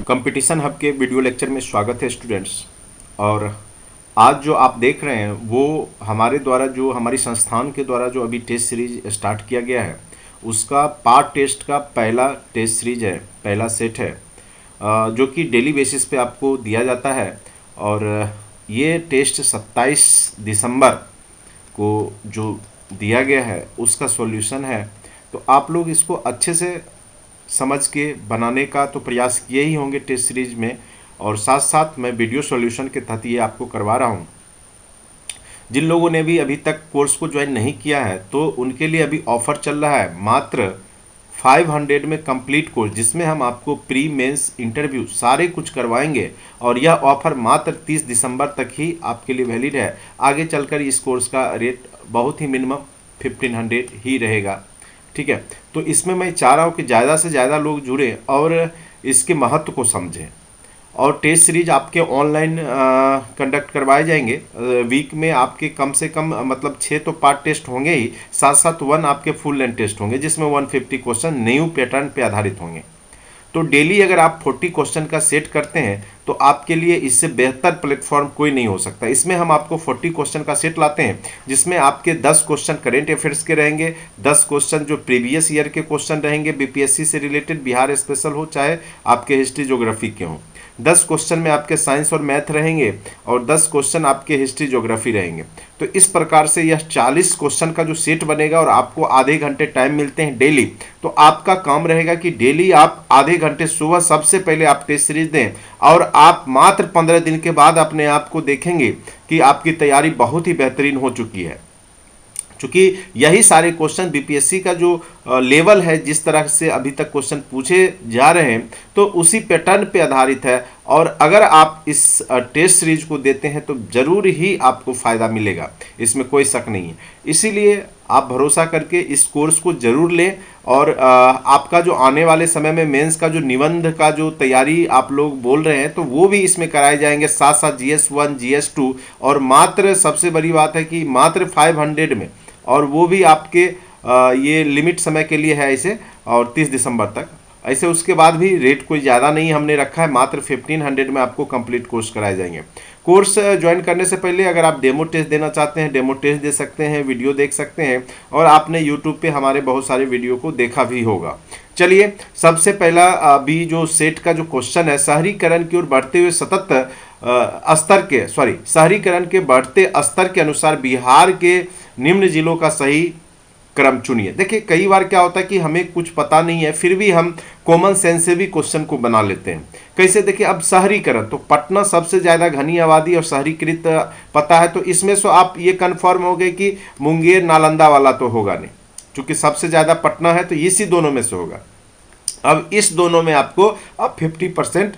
Competition hub के video lecture में स्वागत है स्टूडेंट्स। और आज जो आप देख रहे हैं वो हमारे द्वारा जो हमारी संस्थान के द्वारा जो अभी टेस्ट सीरीज स्टार्ट किया गया है उसका पार्ट टेस्ट का पहला टेस्ट सीरीज है, पहला सेट है जो कि डेली बेसिस पे आपको दिया जाता है। और ये टेस्ट 27 दिसंबर को जो दिया गया है उसका सॉल्यूशन है। तो आप लोग इसको अच्छे से समझ के बनाने का तो प्रयास किए ही होंगे टेस्ट सीरीज में, और साथ साथ मैं वीडियो सॉल्यूशन के तहत ये आपको करवा रहा हूँ। जिन लोगों ने भी अभी तक कोर्स को ज्वाइन नहीं किया है तो उनके लिए अभी ऑफ़र चल रहा है मात्र 500 में कंप्लीट कोर्स, जिसमें हम आपको प्री मेंस इंटरव्यू सारे कुछ करवाएंगे। और यह ऑफ़र मात्र 30 दिसंबर तक ही आपके लिए वैलिड है। आगे चलकर इस कोर्स का रेट बहुत ही मिनिमम 1500 ही रहेगा, ठीक है। तो इसमें मैं चाह रहा हूँ कि ज़्यादा से ज़्यादा लोग जुड़ें और इसके महत्व को समझें। और टेस्ट सीरीज आपके ऑनलाइन कंडक्ट करवाए जाएंगे। वीक में आपके कम से कम मतलब 6 तो पार्ट टेस्ट होंगे ही, साथ साथ 1 आपके फुल लेंथ टेस्ट होंगे जिसमें 150 क्वेश्चन न्यू पैटर्न पे आधारित होंगे। तो डेली अगर आप 40 क्वेश्चन का सेट करते हैं तो आपके लिए इससे बेहतर प्लेटफॉर्म कोई नहीं हो सकता। इसमें हम आपको 40 क्वेश्चन का सेट लाते हैं जिसमें आपके 10 क्वेश्चन करेंट अफेयर्स के रहेंगे, 10 क्वेश्चन जो प्रीवियस ईयर के क्वेश्चन रहेंगे बीपीएससी से रिलेटेड, बिहार स्पेशल हो चाहे आपके हिस्ट्री ज्योग्राफी के हों, 10 क्वेश्चन में आपके साइंस और मैथ रहेंगे और 10 क्वेश्चन आपके हिस्ट्री ज्योग्राफी रहेंगे। तो इस प्रकार से यह 40 क्वेश्चन का जो सेट बनेगा और आपको आधे घंटे टाइम मिलते हैं डेली। तो आपका काम रहेगा कि डेली आप आधे घंटे सुबह सबसे पहले आप टेस्ट सीरीज दें और आप मात्र 15 दिन के बाद अपने आप को देखेंगे कि आपकी तैयारी बहुत ही बेहतरीन हो चुकी है। क्योंकि यही सारे क्वेश्चन बीपीएससी का जो लेवल है, जिस तरह से अभी तक क्वेश्चन पूछे जा रहे हैं तो उसी पैटर्न पे आधारित है। और अगर आप इस टेस्ट सीरीज को देते हैं तो ज़रूर ही आपको फ़ायदा मिलेगा, इसमें कोई शक नहीं है। इसीलिए आप भरोसा करके इस कोर्स को ज़रूर लें। और आपका जो आने वाले समय में मेंस का जो निबंध का जो तैयारी आप लोग बोल रहे हैं तो वो भी इसमें कराए जाएंगे, साथ साथ GS1 GS2। और मात्र सबसे बड़ी बात है कि मात्र 500 में, और वो भी आपके ये लिमिट समय के लिए है इसे, और 30 दिसंबर तक। ऐसे उसके बाद भी रेट कोई ज़्यादा नहीं हमने रखा है, मात्र 1500 में आपको कंप्लीट कोर्स कराए जाएंगे। कोर्स ज्वाइन करने से पहले अगर आप डेमो टेस्ट देना चाहते हैं, डेमो टेस्ट दे सकते हैं, वीडियो देख सकते हैं, और आपने यूट्यूब पे हमारे बहुत सारे वीडियो को देखा भी होगा। चलिए, सबसे पहला अभी जो सेट का जो क्वेश्चन है, शहरीकरण की ओर बढ़ते हुए शहरीकरण के बढ़ते स्तर के अनुसार बिहार के निम्न जिलों का सही क्रम चुनिए। देखिए, कई बार क्या होता है कि हमें कुछ पता नहीं है फिर भी हम कॉमन सेंस से भी क्वेश्चन को बना लेते हैं। कैसे? देखिए, अब शहरीकरण तो पटना सबसे ज़्यादा घनी आबादी और शहरीकृत पता है, तो इसमें से आप ये कन्फर्म हो गए कि मुंगेर नालंदा वाला तो होगा नहीं, क्योंकि सबसे ज़्यादा पटना है तो इसी दोनों में से होगा। अब इस दोनों में आपको अब 50%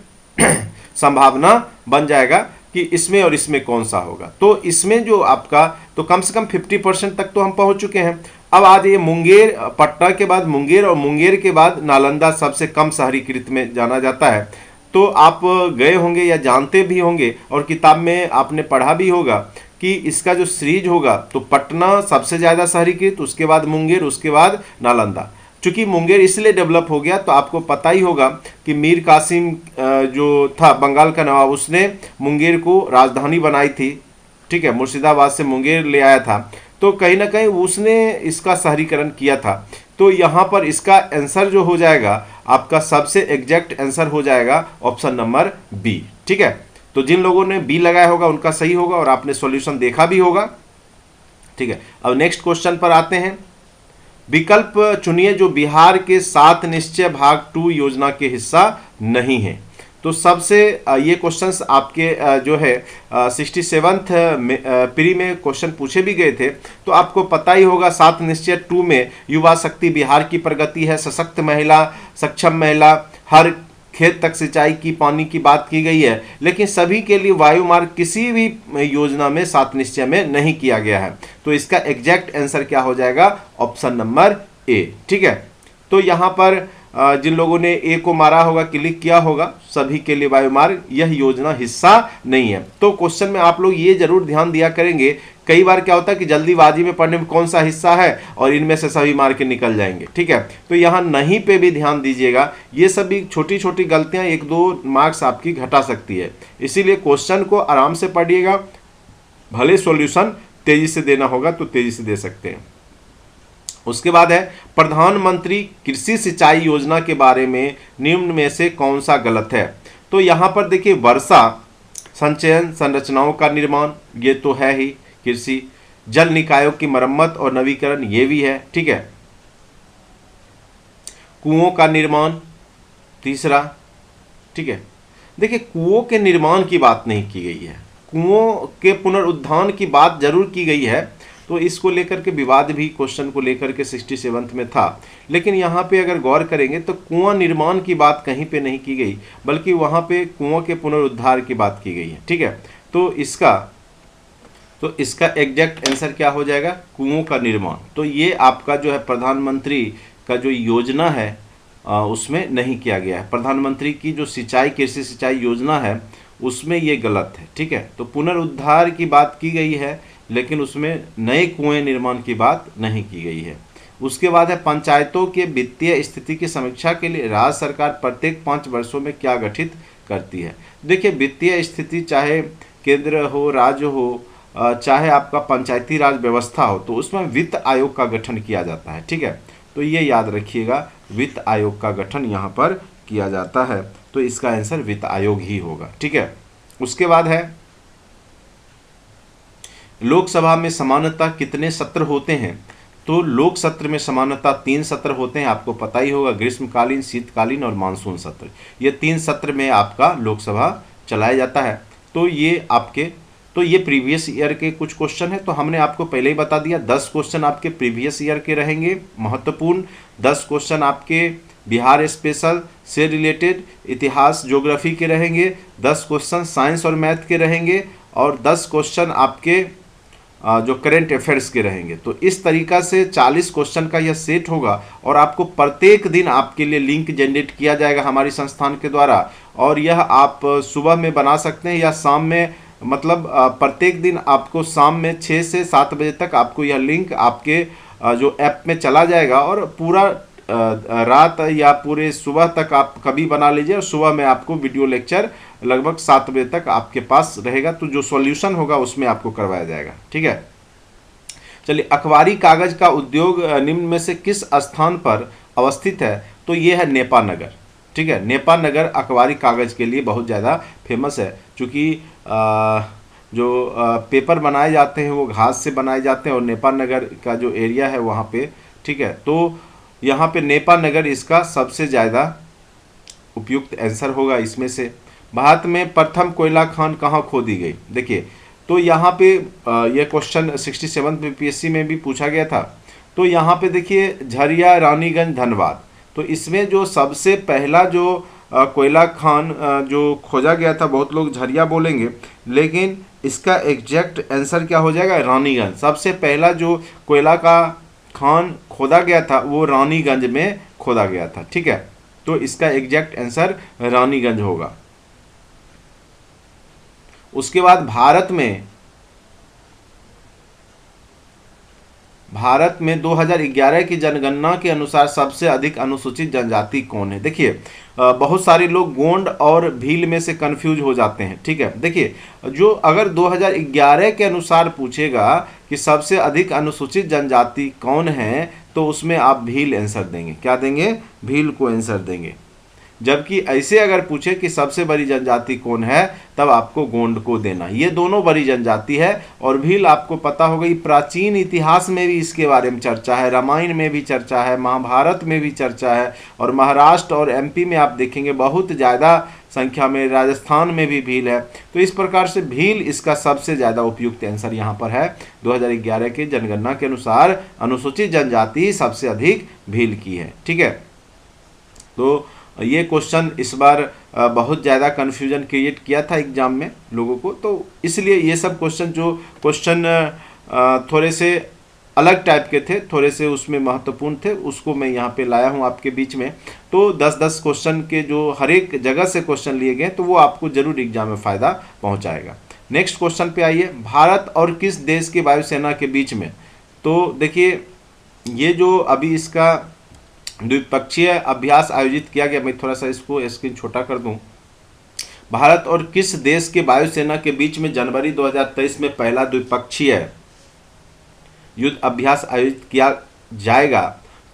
संभावना बन जाएगा कि इसमें और इसमें कौन सा होगा। तो इसमें जो आपका तो कम से कम 50% तक तो हम पहुंच चुके हैं। अब आज ये मुंगेर, पटना के बाद मुंगेर और मुंगेर के बाद नालंदा सबसे कम शहरीकृत में जाना जाता है। तो आप गए होंगे या जानते भी होंगे और किताब में आपने पढ़ा भी होगा कि इसका जो सीरीज होगा तो पटना सबसे ज़्यादा शहरीकृत, उसके बाद मुंगेर, उसके बाद नालंदा। चूँकि मुंगेर इसलिए डेवलप हो गया तो आपको पता ही होगा कि मीर कासिम जो था बंगाल का नवाब, उसने मुंगेर को राजधानी बनाई थी, ठीक है, मुर्शिदाबाद से मुंगेर ले आया था। तो कहीं ना कहीं उसने इसका शहरीकरण किया था। तो यहाँ पर इसका आंसर जो हो जाएगा आपका सबसे एग्जैक्ट आंसर हो जाएगा ऑप्शन नंबर बी, ठीक है। तो जिन लोगों ने बी लगाया होगा उनका सही होगा और आपने सॉल्यूशन देखा भी होगा, ठीक है। अब नेक्स्ट क्वेश्चन पर आते हैं। विकल्प चुनिए जो बिहार के 7 निश्चय भाग 2 योजना के हिस्सा नहीं है। तो सबसे ये क्वेश्चंस आपके जो है 67th प्री में क्वेश्चन पूछे भी गए थे। तो आपको पता ही होगा 7 निश्चय 2 में युवा शक्ति बिहार की प्रगति है, सशक्त महिला, सक्षम महिला, हर खेत तक सिंचाई की पानी की बात की गई है। लेकिन सभी के लिए वायु मार्ग किसी भी योजना में 7 निश्चय में नहीं किया गया है। तो इसका एग्जैक्ट आंसर क्या हो जाएगा? ऑप्शन नंबर ए, ठीक है। तो यहाँ पर जिन लोगों ने ए को मारा होगा, क्लिक किया होगा, सभी के लिए वायुमार्ग यह योजना हिस्सा नहीं है। तो क्वेश्चन में आप लोग ये जरूर ध्यान दिया करेंगे, कई बार क्या होता है कि जल्दीबाजी में पढ़ने में कौन सा हिस्सा है और इनमें से सभी मार के निकल जाएंगे, ठीक है। तो यहाँ नहीं पे भी ध्यान दीजिएगा, ये सभी छोटी छोटी गलतियां 1-2 मार्क्स आपकी घटा सकती है, इसीलिए क्वेश्चन को आराम से पढ़िएगा। भले सॉल्यूशन तेजी से देना होगा तो तेजी से दे सकते हैं। उसके बाद है प्रधानमंत्री कृषि सिंचाई योजना के बारे में निम्न में से कौन सा गलत है। तो यहाँ पर देखिए, वर्षा संचयन संरचनाओं का निर्माण, ये तो है ही। कृषि जल निकायों की मरम्मत और नवीकरण, ये भी है, ठीक है। कुओं का निर्माण तीसरा, ठीक है। देखिए, कुओं के निर्माण की बात नहीं की गई है, कुओं के पुनरुद्धार की बात जरूर की गई है। तो इसको लेकर के विवाद भी क्वेश्चन को लेकर के 67 में था, लेकिन यहाँ पे अगर गौर करेंगे तो कुआं निर्माण की बात कहीं पे नहीं की गई, बल्कि वहाँ पे कुओं के पुनरुद्धार की बात की गई है, ठीक है। तो इसका एग्जैक्ट आंसर क्या हो जाएगा, कुओं का निर्माण। तो ये आपका जो है प्रधानमंत्री का जो योजना है उसमें नहीं किया गया है। प्रधानमंत्री की जो कृषि सिंचाई योजना है उसमें ये गलत है, ठीक है। तो पुनरुद्धार की बात की गई है, लेकिन उसमें नए कुएं निर्माण की बात नहीं की गई है। उसके बाद है पंचायतों के वित्तीय स्थिति की समीक्षा के लिए राज्य सरकार प्रत्येक 5 वर्षों में क्या गठित करती है। देखिए, वित्तीय स्थिति चाहे केंद्र हो, राज्य हो, चाहे आपका पंचायती राज व्यवस्था हो, तो उसमें वित्त आयोग का गठन किया जाता है, ठीक है। तो ये याद रखिएगा, वित्त आयोग का गठन यहाँ पर किया जाता है, तो इसका आंसर वित्त आयोग ही होगा, ठीक है। उसके बाद है लोकसभा में सामान्यतः कितने सत्र होते हैं। तो लोक सत्र में सामान्यतः 3 सत्र होते हैं, आपको पता ही होगा, ग्रीष्मकालीन, शीतकालीन और मानसून सत्र। ये 3 सत्र में आपका लोकसभा चलाया जाता है। तो ये प्रीवियस ईयर के कुछ क्वेश्चन है, तो हमने आपको पहले ही बता दिया, 10 क्वेश्चन आपके प्रीवियस ईयर के रहेंगे महत्वपूर्ण, 10 क्वेश्चन आपके बिहार स्पेशल से रिलेटेड इतिहास ज्योग्राफी के रहेंगे, 10 क्वेश्चन साइंस और मैथ के रहेंगे, और 10 क्वेश्चन आपके जो करंट अफेयर्स के रहेंगे। तो इस तरीका से 40 क्वेश्चन का यह सेट होगा, और आपको प्रत्येक दिन आपके लिए लिंक जनरेट किया जाएगा हमारी संस्थान के द्वारा, और यह आप सुबह में बना सकते हैं या शाम में, मतलब प्रत्येक दिन आपको शाम में 6 से 7 बजे तक आपको यह लिंक आपके जो ऐप में चला जाएगा, और पूरा रात या पूरे सुबह तक आप कभी बना लीजिए, और सुबह में आपको वीडियो लेक्चर लगभग 7 बजे तक आपके पास रहेगा। तो जो सॉल्यूशन होगा उसमें आपको करवाया जाएगा, ठीक है। चलिए, अखबारी कागज का उद्योग निम्न में से किस स्थान पर अवस्थित है। तो ये है नेपानगर, ठीक है। नेपानगर अखबारी कागज के लिए बहुत ज़्यादा फेमस है, क्योंकि जो पेपर बनाए जाते हैं वो घास से बनाए जाते हैं, और नेपानगर का जो एरिया है वहाँ पे, ठीक है। तो यहाँ पे नेपानगर इसका सबसे ज़्यादा उपयुक्त आंसर होगा इसमें से। भारत में प्रथम कोयला खान कहाँ खोदी गई। देखिए, तो यहाँ पे ये क्वेश्चन 67 में पीएससी में भी पूछा गया था। तो यहाँ पे देखिए, झरिया, रानीगंज, धनबाद। तो इसमें जो सबसे पहला जो कोयला खान जो खोजा गया था, बहुत लोग झरिया बोलेंगे, लेकिन इसका एग्जैक्ट आंसर क्या हो जाएगा, रानीगंज। सबसे पहला जो कोयला का खान खोदा गया था वो रानीगंज में खोदा गया था, ठीक है। तो इसका एग्जैक्ट आंसर रानीगंज होगा। उसके बाद भारत में 2011 की जनगणना के अनुसार सबसे अधिक अनुसूचित जनजाति कौन है। देखिए, बहुत सारे लोग गोंड और भील में से कंफ्यूज हो जाते हैं, ठीक है। देखिए, जो अगर 2011 के अनुसार पूछेगा कि सबसे अधिक अनुसूचित जनजाति कौन है, तो उसमें आप भील आंसर देंगे। क्या देंगे, भील को आंसर देंगे। जबकि ऐसे अगर पूछे कि सबसे बड़ी जनजाति कौन है, तब आपको गोंड को देना। ये दोनों बड़ी जनजाति है, और भील आपको पता होगा, प्राचीन इतिहास में भी इसके बारे में चर्चा है, रामायण में भी चर्चा है, महाभारत में भी चर्चा है, और महाराष्ट्र और एमपी में आप देखेंगे बहुत ज़्यादा संख्या में, राजस्थान में भी भील है। तो इस प्रकार से भील इसका सबसे ज़्यादा उपयुक्त आंसर यहाँ पर है। 2011 के जनगणना के अनुसार अनुसूचित जनजाति सबसे अधिक भील की है, ठीक है। तो ये क्वेश्चन इस बार बहुत ज़्यादा कन्फ्यूजन क्रिएट किया था एग्जाम में लोगों को, तो इसलिए ये सब क्वेश्चन थोड़े से अलग टाइप के थे, थोड़े से उसमें महत्वपूर्ण थे, उसको मैं यहाँ पे लाया हूँ आपके बीच में। तो 10-10 क्वेश्चन के जो हर एक जगह से क्वेश्चन लिए गए, तो वो आपको जरूर एग्जाम में फ़ायदा पहुँचाएगा। नेक्स्ट क्वेश्चन पे आइए, भारत और किस देश की वायुसेना के बीच में। तो देखिए, ये जो अभी इसका द्विपक्षीय अभ्यास आयोजित किया गया, मैं थोड़ा सा इसको स्क्रीन छोटा कर दूं। भारत और किस देश के वायुसेना के बीच में जनवरी 2023 में पहला द्विपक्षीय युद्ध अभ्यास आयोजित किया जाएगा,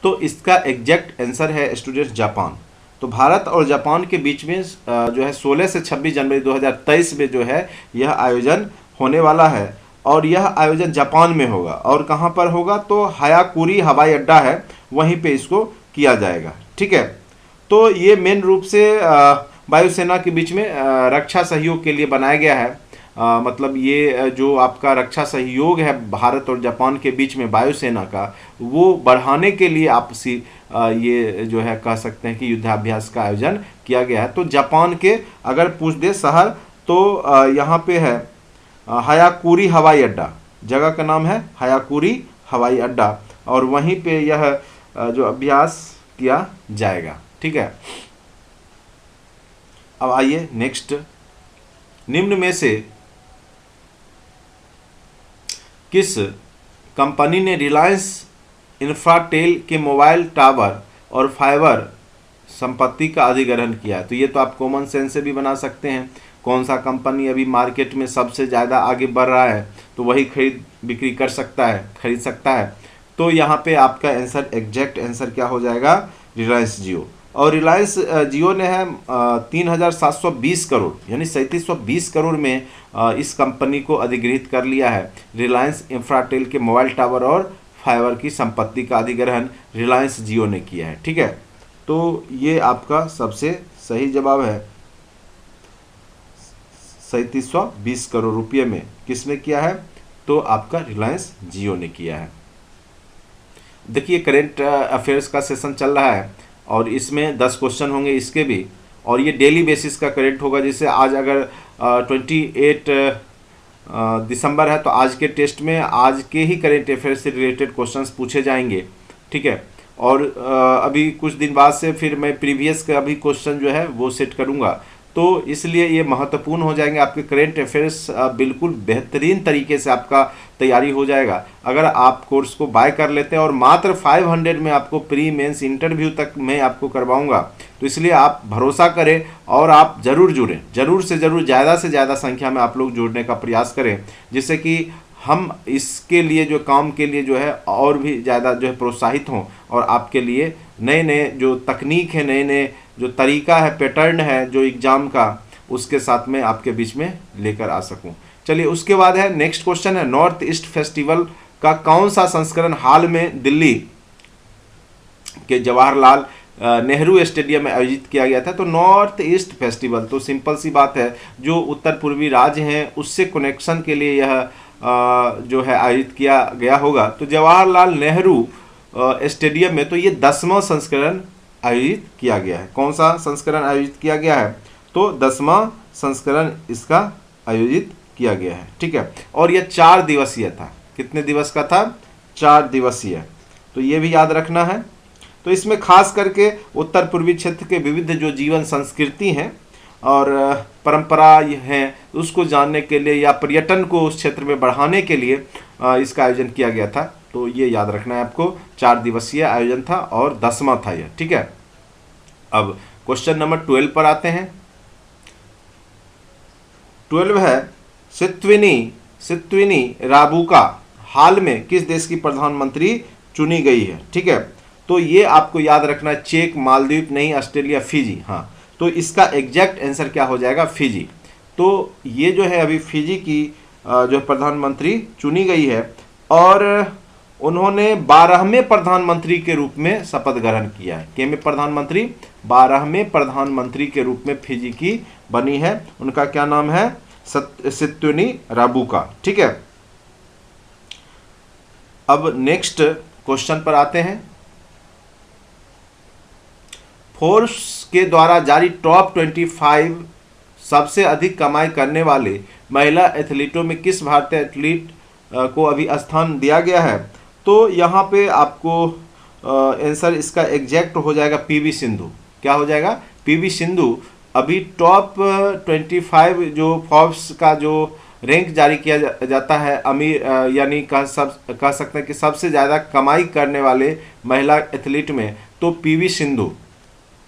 तो इसका एग्जैक्ट आंसर है स्टूडेंट्स जापान। तो भारत और जापान के बीच में जो है 16 से 26 जनवरी 2023 में जो है यह आयोजन होने वाला है, और यह आयोजन जापान में होगा। और कहाँ पर होगा, तो हायाकुरी हवाई अड्डा है, वहीं पे इसको किया जाएगा। ठीक है, तो ये मेन रूप से वायुसेना के बीच में रक्षा सहयोग के लिए बनाया गया है। मतलब ये जो आपका रक्षा सहयोग है भारत और जापान के बीच में वायुसेना का, वो बढ़ाने के लिए आपसी ये जो है कह सकते हैं कि युद्धाभ्यास का आयोजन किया गया है। तो जापान के अगर पूछ दे शहर, तो यहाँ पे है हायाकुरी हवाई अड्डा, जगह का नाम है हायाकुरी हवाई अड्डा, और वहीं पे यह जो अभ्यास किया जाएगा। ठीक है, अब आइए नेक्स्ट, निम्न में से किस कंपनी ने रिलायंस इंफ्राटेल के मोबाइल टावर और फाइबर संपत्ति का अधिग्रहण किया है। तो ये तो आप कॉमन सेंस से भी बना सकते हैं, कौन सा कंपनी अभी मार्केट में सबसे ज़्यादा आगे बढ़ रहा है, तो वही खरीद बिक्री कर सकता है, खरीद सकता है। तो यहाँ पे आपका आंसर, एग्जैक्ट आंसर क्या हो जाएगा, रिलायंस जियो। और रिलायंस जियो ने है 3,720 करोड़ यानी 3,720 करोड़ में इस कंपनी को अधिग्रहित कर लिया है। रिलायंस इंफ्राटेल के मोबाइल टावर और फाइबर की संपत्ति का अधिग्रहण रिलायंस जियो ने किया है। ठीक है, तो ये आपका सबसे सही जवाब है, 3,720 करोड़ रुपये में किसने किया है, तो आपका रिलायंस जियो ने किया है। देखिए, करेंट अफेयर्स का सेशन चल रहा है और इसमें 10 क्वेश्चन होंगे इसके भी, और ये डेली बेसिस का करेंट होगा। जैसे आज अगर 28 दिसंबर है, तो आज के टेस्ट में आज के ही करेंट अफेयर्स से रिलेटेड क्वेश्चंस पूछे जाएंगे। ठीक है, और अभी कुछ दिन बाद से फिर मैं प्रीवियस का भी क्वेश्चन जो है वो सेट करूँगा, तो इसलिए ये महत्वपूर्ण हो जाएंगे। आपके करेंट अफेयर्स बिल्कुल बेहतरीन तरीके से आपका तैयारी हो जाएगा अगर आप कोर्स को बाय कर लेते हैं। और मात्र 500 में आपको प्री मेंस इंटरव्यू तक मैं आपको करवाऊंगा, तो इसलिए आप भरोसा करें और आप ज़रूर जुड़ें, ज़रूर से ज़्यादा संख्या में आप लोग जुड़ने का प्रयास करें, जिससे कि हम इसके लिए जो काम के लिए जो है और भी ज़्यादा जो है प्रोत्साहित हों, और आपके लिए नए नए जो तकनीक है, नए नए जो तरीका है, पैटर्न है जो एग्ज़ाम का, उसके साथ में आपके बीच में लेकर आ सकूं। चलिए, उसके बाद है नेक्स्ट क्वेश्चन है, नॉर्थ ईस्ट फेस्टिवल का कौन सा संस्करण हाल में दिल्ली के जवाहरलाल नेहरू स्टेडियम में आयोजित किया गया था। तो नॉर्थ ईस्ट फेस्टिवल, तो सिंपल सी बात है, जो उत्तर पूर्वी राज्य हैं उससे कनेक्शन के लिए यह जो है आयोजित किया गया होगा। तो जवाहरलाल नेहरू स्टेडियम में तो ये 10वां संस्करण आयोजित किया गया है। कौन सा संस्करण आयोजित किया गया है, तो 10वां संस्करण इसका आयोजित किया गया है। ठीक है, और यह 4 दिवसीय था। कितने दिवस का था, 4 दिवसीय, तो ये भी याद रखना है। तो इसमें खास करके उत्तर पूर्वी क्षेत्र के विविध जो जीवन संस्कृति हैं और परंपरा हैं, उसको जानने के लिए या पर्यटन को उस क्षेत्र में बढ़ाने के लिए इसका आयोजन किया गया था। तो ये याद रखना है आपको, 4 दिवसीय आयोजन था और 10वां था यह। ठीक है, अब क्वेश्चन नंबर 12 पर आते हैं। 12 है, सित्विनी राबुका हाल में किस देश की प्रधानमंत्री चुनी गई है। ठीक है, तो ये आपको याद रखना है, चेक, मालदीव नहीं, ऑस्ट्रेलिया, फिजी। हाँ, तो इसका एग्जैक्ट आंसर क्या हो जाएगा, फिजी। तो ये जो है अभी फिजी की जो प्रधानमंत्री चुनी गई है, और उन्होंने 12वें प्रधानमंत्री के रूप में शपथ ग्रहण किया है। के में प्रधानमंत्री, 12वें प्रधानमंत्री के रूप में फिजी की बनी है। उनका क्या नाम है, सित्विनी राबुका। ठीक है, अब नेक्स्ट क्वेश्चन पर आते हैं। फोर्ब्स के द्वारा जारी टॉप 25 सबसे अधिक कमाई करने वाले महिला एथलीटों में किस भारतीय एथलीट को अभी स्थान दिया गया है, तो यहाँ पे आपको आंसर इसका एग्जैक्ट हो जाएगा पीवी सिंधु। क्या हो जाएगा? पीवी सिंधु अभी टॉप 25 जो फोर्ब्स का जो रैंक जारी किया जाता है अमीर यानी कह सकते हैं कि सबसे ज़्यादा कमाई करने वाले महिला एथलीट में, तो पीवी सिंधु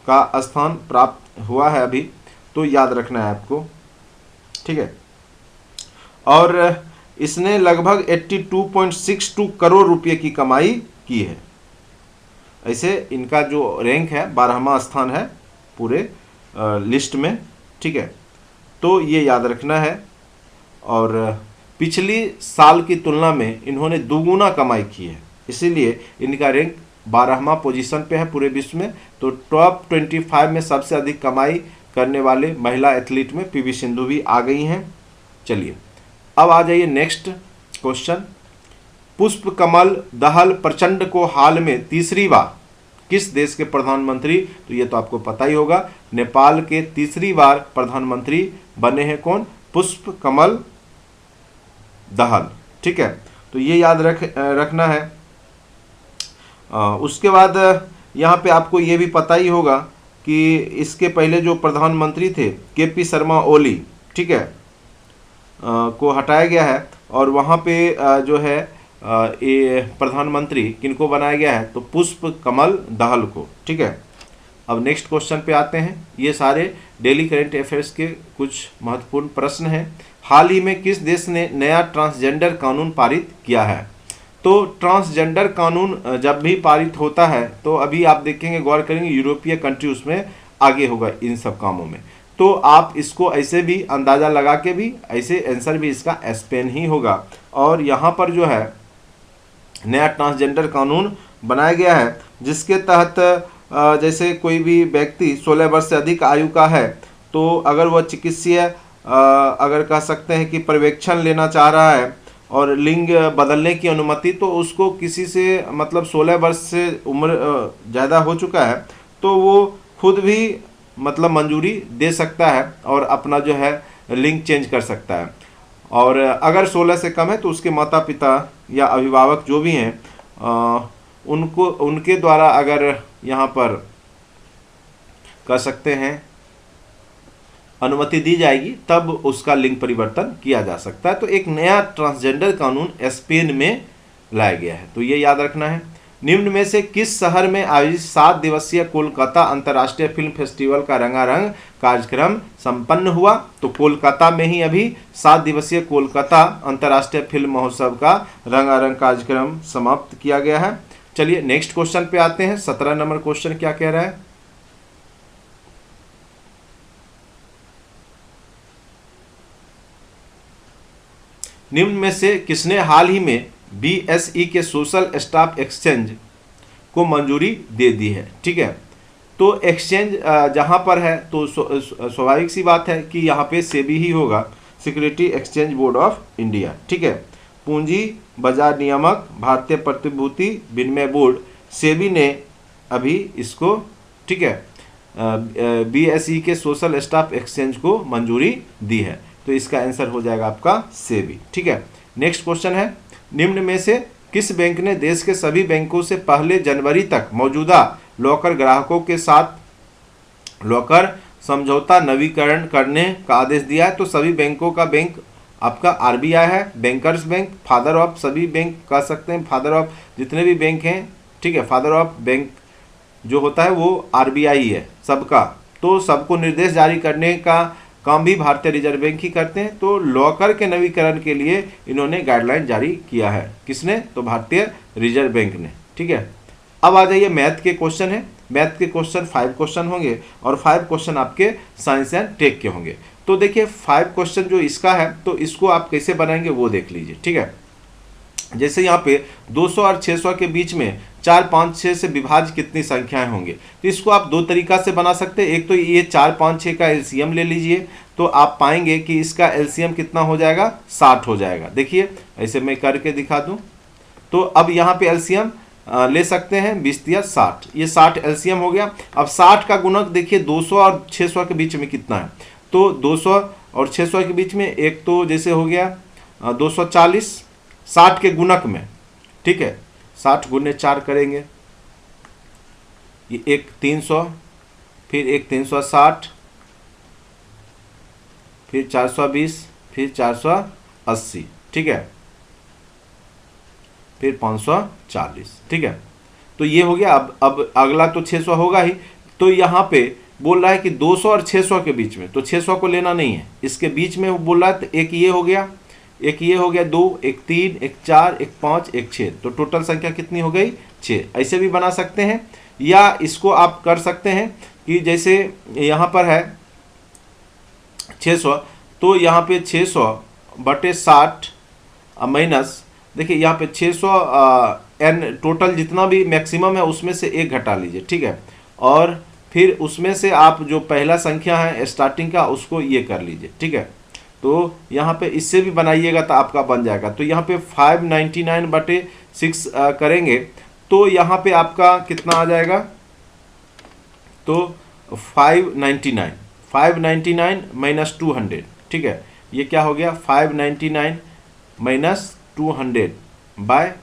का स्थान प्राप्त हुआ है अभी। तो याद रखना है आपको, ठीक है। और इसने लगभग 82.62 करोड़ रुपए की कमाई की है। ऐसे इनका जो रैंक है 12वां स्थान है पूरे लिस्ट में, ठीक है। तो ये याद रखना है। और पिछली साल की तुलना में इन्होंने दुगुना कमाई की है, इसीलिए इनका रैंक 12वां पोजीशन पे है पूरे विश्व में। तो टॉप 25 में सबसे अधिक कमाई करने वाले महिला एथलीट में पीवी सिंधु भी आ गई हैं। चलिए अब आ जाइए नेक्स्ट क्वेश्चन। पुष्प कमल दहल प्रचंड को हाल में तीसरी बार किस देश के प्रधानमंत्री, तो ये तो आपको पता ही होगा, नेपाल के तीसरी बार प्रधानमंत्री बने हैं कौन? पुष्प कमल दहल, ठीक है। तो ये याद रखना है। उसके बाद यहाँ पे आपको ये भी पता ही होगा कि इसके पहले जो प्रधानमंत्री थे केपी शर्मा ओली, ठीक है, को हटाया गया है और वहाँ पे जो है ये प्रधानमंत्री किनको बनाया गया है? तो पुष्प कमल दहल को, ठीक है। अब नेक्स्ट क्वेश्चन पे आते हैं। ये सारे डेली करंट अफेयर्स के कुछ महत्वपूर्ण प्रश्न हैं। हाल ही में किस देश ने नया ट्रांसजेंडर कानून पारित किया है? तो ट्रांसजेंडर कानून जब भी पारित होता है तो अभी आप देखेंगे, गौर करेंगे, यूरोपीय कंट्री उसमें आगे होगा इन सब कामों में। तो आप इसको ऐसे भी अंदाज़ा लगा के भी, ऐसे आंसर भी इसका स्पेन ही होगा। और यहाँ पर जो है नया ट्रांसजेंडर कानून बनाया गया है जिसके तहत जैसे कोई भी व्यक्ति 16 वर्ष से अधिक आयु का है, तो अगर वह चिकित्सीय अगर कह सकते हैं कि पर्यवेक्षण लेना चाह रहा है और लिंग बदलने की अनुमति, तो उसको किसी से मतलब 16 वर्ष से उम्र ज़्यादा हो चुका है तो वो खुद भी मतलब मंजूरी दे सकता है और अपना जो है लिंग चेंज कर सकता है। और अगर 16 से कम है तो उसके माता पिता या अभिभावक जो भी हैं उनके द्वारा अगर यहाँ पर कर सकते हैं अनुमति दी जाएगी तब उसका लिंग परिवर्तन किया जा सकता है। तो एक नया ट्रांसजेंडर कानून स्पेन में लाया गया है, तो ये याद रखना है। निम्न में से किस शहर में आयोजित 7 दिवसीय कोलकाता अंतर्राष्ट्रीय फिल्म फेस्टिवल का रंगारंग कार्यक्रम संपन्न हुआ? तो कोलकाता में ही अभी 7 दिवसीय कोलकाता अंतर्राष्ट्रीय फिल्म महोत्सव का रंगारंग कार्यक्रम समाप्त किया गया है। चलिए नेक्स्ट क्वेश्चन पे आते हैं। 17 नंबर क्वेश्चन क्या कह रहा है? निम्न में से किसने हाल ही में BSE के सोशल स्टाफ एक्सचेंज को मंजूरी दे दी है? ठीक है, तो एक्सचेंज जहां पर है तो स्वाभाविक सी बात है कि यहाँ पे सेबी ही होगा, security exchange board of India. ठीक है, पूंजी बाजार नियामक भारतीय प्रतिभूति विनिमय बोर्ड सेबी ने अभी इसको, ठीक है, BSE के सोशल स्टाफ एक्सचेंज को मंजूरी दी है, तो इसका आंसर हो जाएगा आपका सेबी। ठीक है, नेक्स्ट क्वेश्चन है, निम्न में से किस बैंक ने देश के सभी बैंकों से पहले जनवरी तक मौजूदा लॉकर ग्राहकों के साथ लॉकर समझौता नवीकरण करने का आदेश दिया है? तो सभी बैंकों का बैंक आपका RBI है, बैंकर्स बैंक, फादर ऑफ सभी बैंक कह सकते हैं, फादर ऑफ जितने भी बैंक हैं, ठीक है, फादर ऑफ बैंक जो होता है वो RBI ही है सबका, तो सबको निर्देश जारी करने का काम भी भारतीय रिजर्व बैंक ही करते हैं। तो लॉकर के नवीकरण के लिए इन्होंने गाइडलाइन जारी किया है, किसने? तो भारतीय रिजर्व बैंक ने। ठीक है, अब आ जाइए मैथ के क्वेश्चन है। मैथ के क्वेश्चन 5 क्वेश्चन होंगे और 5 क्वेश्चन आपके साइंस एंड टेक के होंगे। तो देखिए 5 क्वेश्चन जो इसका है तो इसको आप कैसे बनाएंगे वो देख लीजिए। ठीक है, जैसे यहाँ पे 200 और 600 के बीच में 4, 5, 6 से विभाज्य कितनी संख्याएं होंगे, तो इसको आप दो तरीका से बना सकते हैं। एक तो ये 4, 5, 6 का एलसीएम ले लीजिए, तो आप पाएंगे कि इसका एलसीएम कितना हो जाएगा, 60 हो जाएगा। देखिए ऐसे मैं करके दिखा दूं, तो अब यहाँ पे एलसीएम ले सकते हैं 20 या 60, ये 60 एलसीएम हो गया। अब 60 का गुणक देखिए 200 और 600 के बीच में कितना है, तो 200 और 600 के बीच में एक तो जैसे हो गया 240, 60 के गुणक में, ठीक है, 60 गुने 4 करेंगे, ये एक 300, फिर एक 360, फिर 420, फिर 480, ठीक है, फिर 540, ठीक है। तो ये हो गया। अब अगला तो 600 होगा ही। तो यहाँ पे बोल रहा है कि 200 और 600 के बीच में, तो 600 को लेना नहीं है, इसके बीच में वो बोल रहा है। तो एक ये हो गया, एक ये हो गया 2, एक 3, एक 4, एक 5, एक 6, तो टोटल संख्या कितनी हो गई? 6। ऐसे भी बना सकते हैं, या इसको आप कर सकते हैं कि जैसे यहाँ पर है 600, तो यहाँ पे 600 बटे 60 माइनस, देखिए यहाँ पे 600 एन टोटल जितना भी मैक्सिमम है उसमें से एक घटा लीजिए, ठीक है। और फिर उसमें से आप जो पहला संख्या है स्टार्टिंग का उसको ये कर लीजिए, ठीक है। तो यहाँ पे इससे भी बनाइएगा तो आपका बन जाएगा। तो यहाँ पे 599 बटे 6 करेंगे तो यहाँ पे आपका कितना आ जाएगा? तो 599 माइनस 200, ठीक है। ये क्या हो गया? 599 माइनस 200 बाय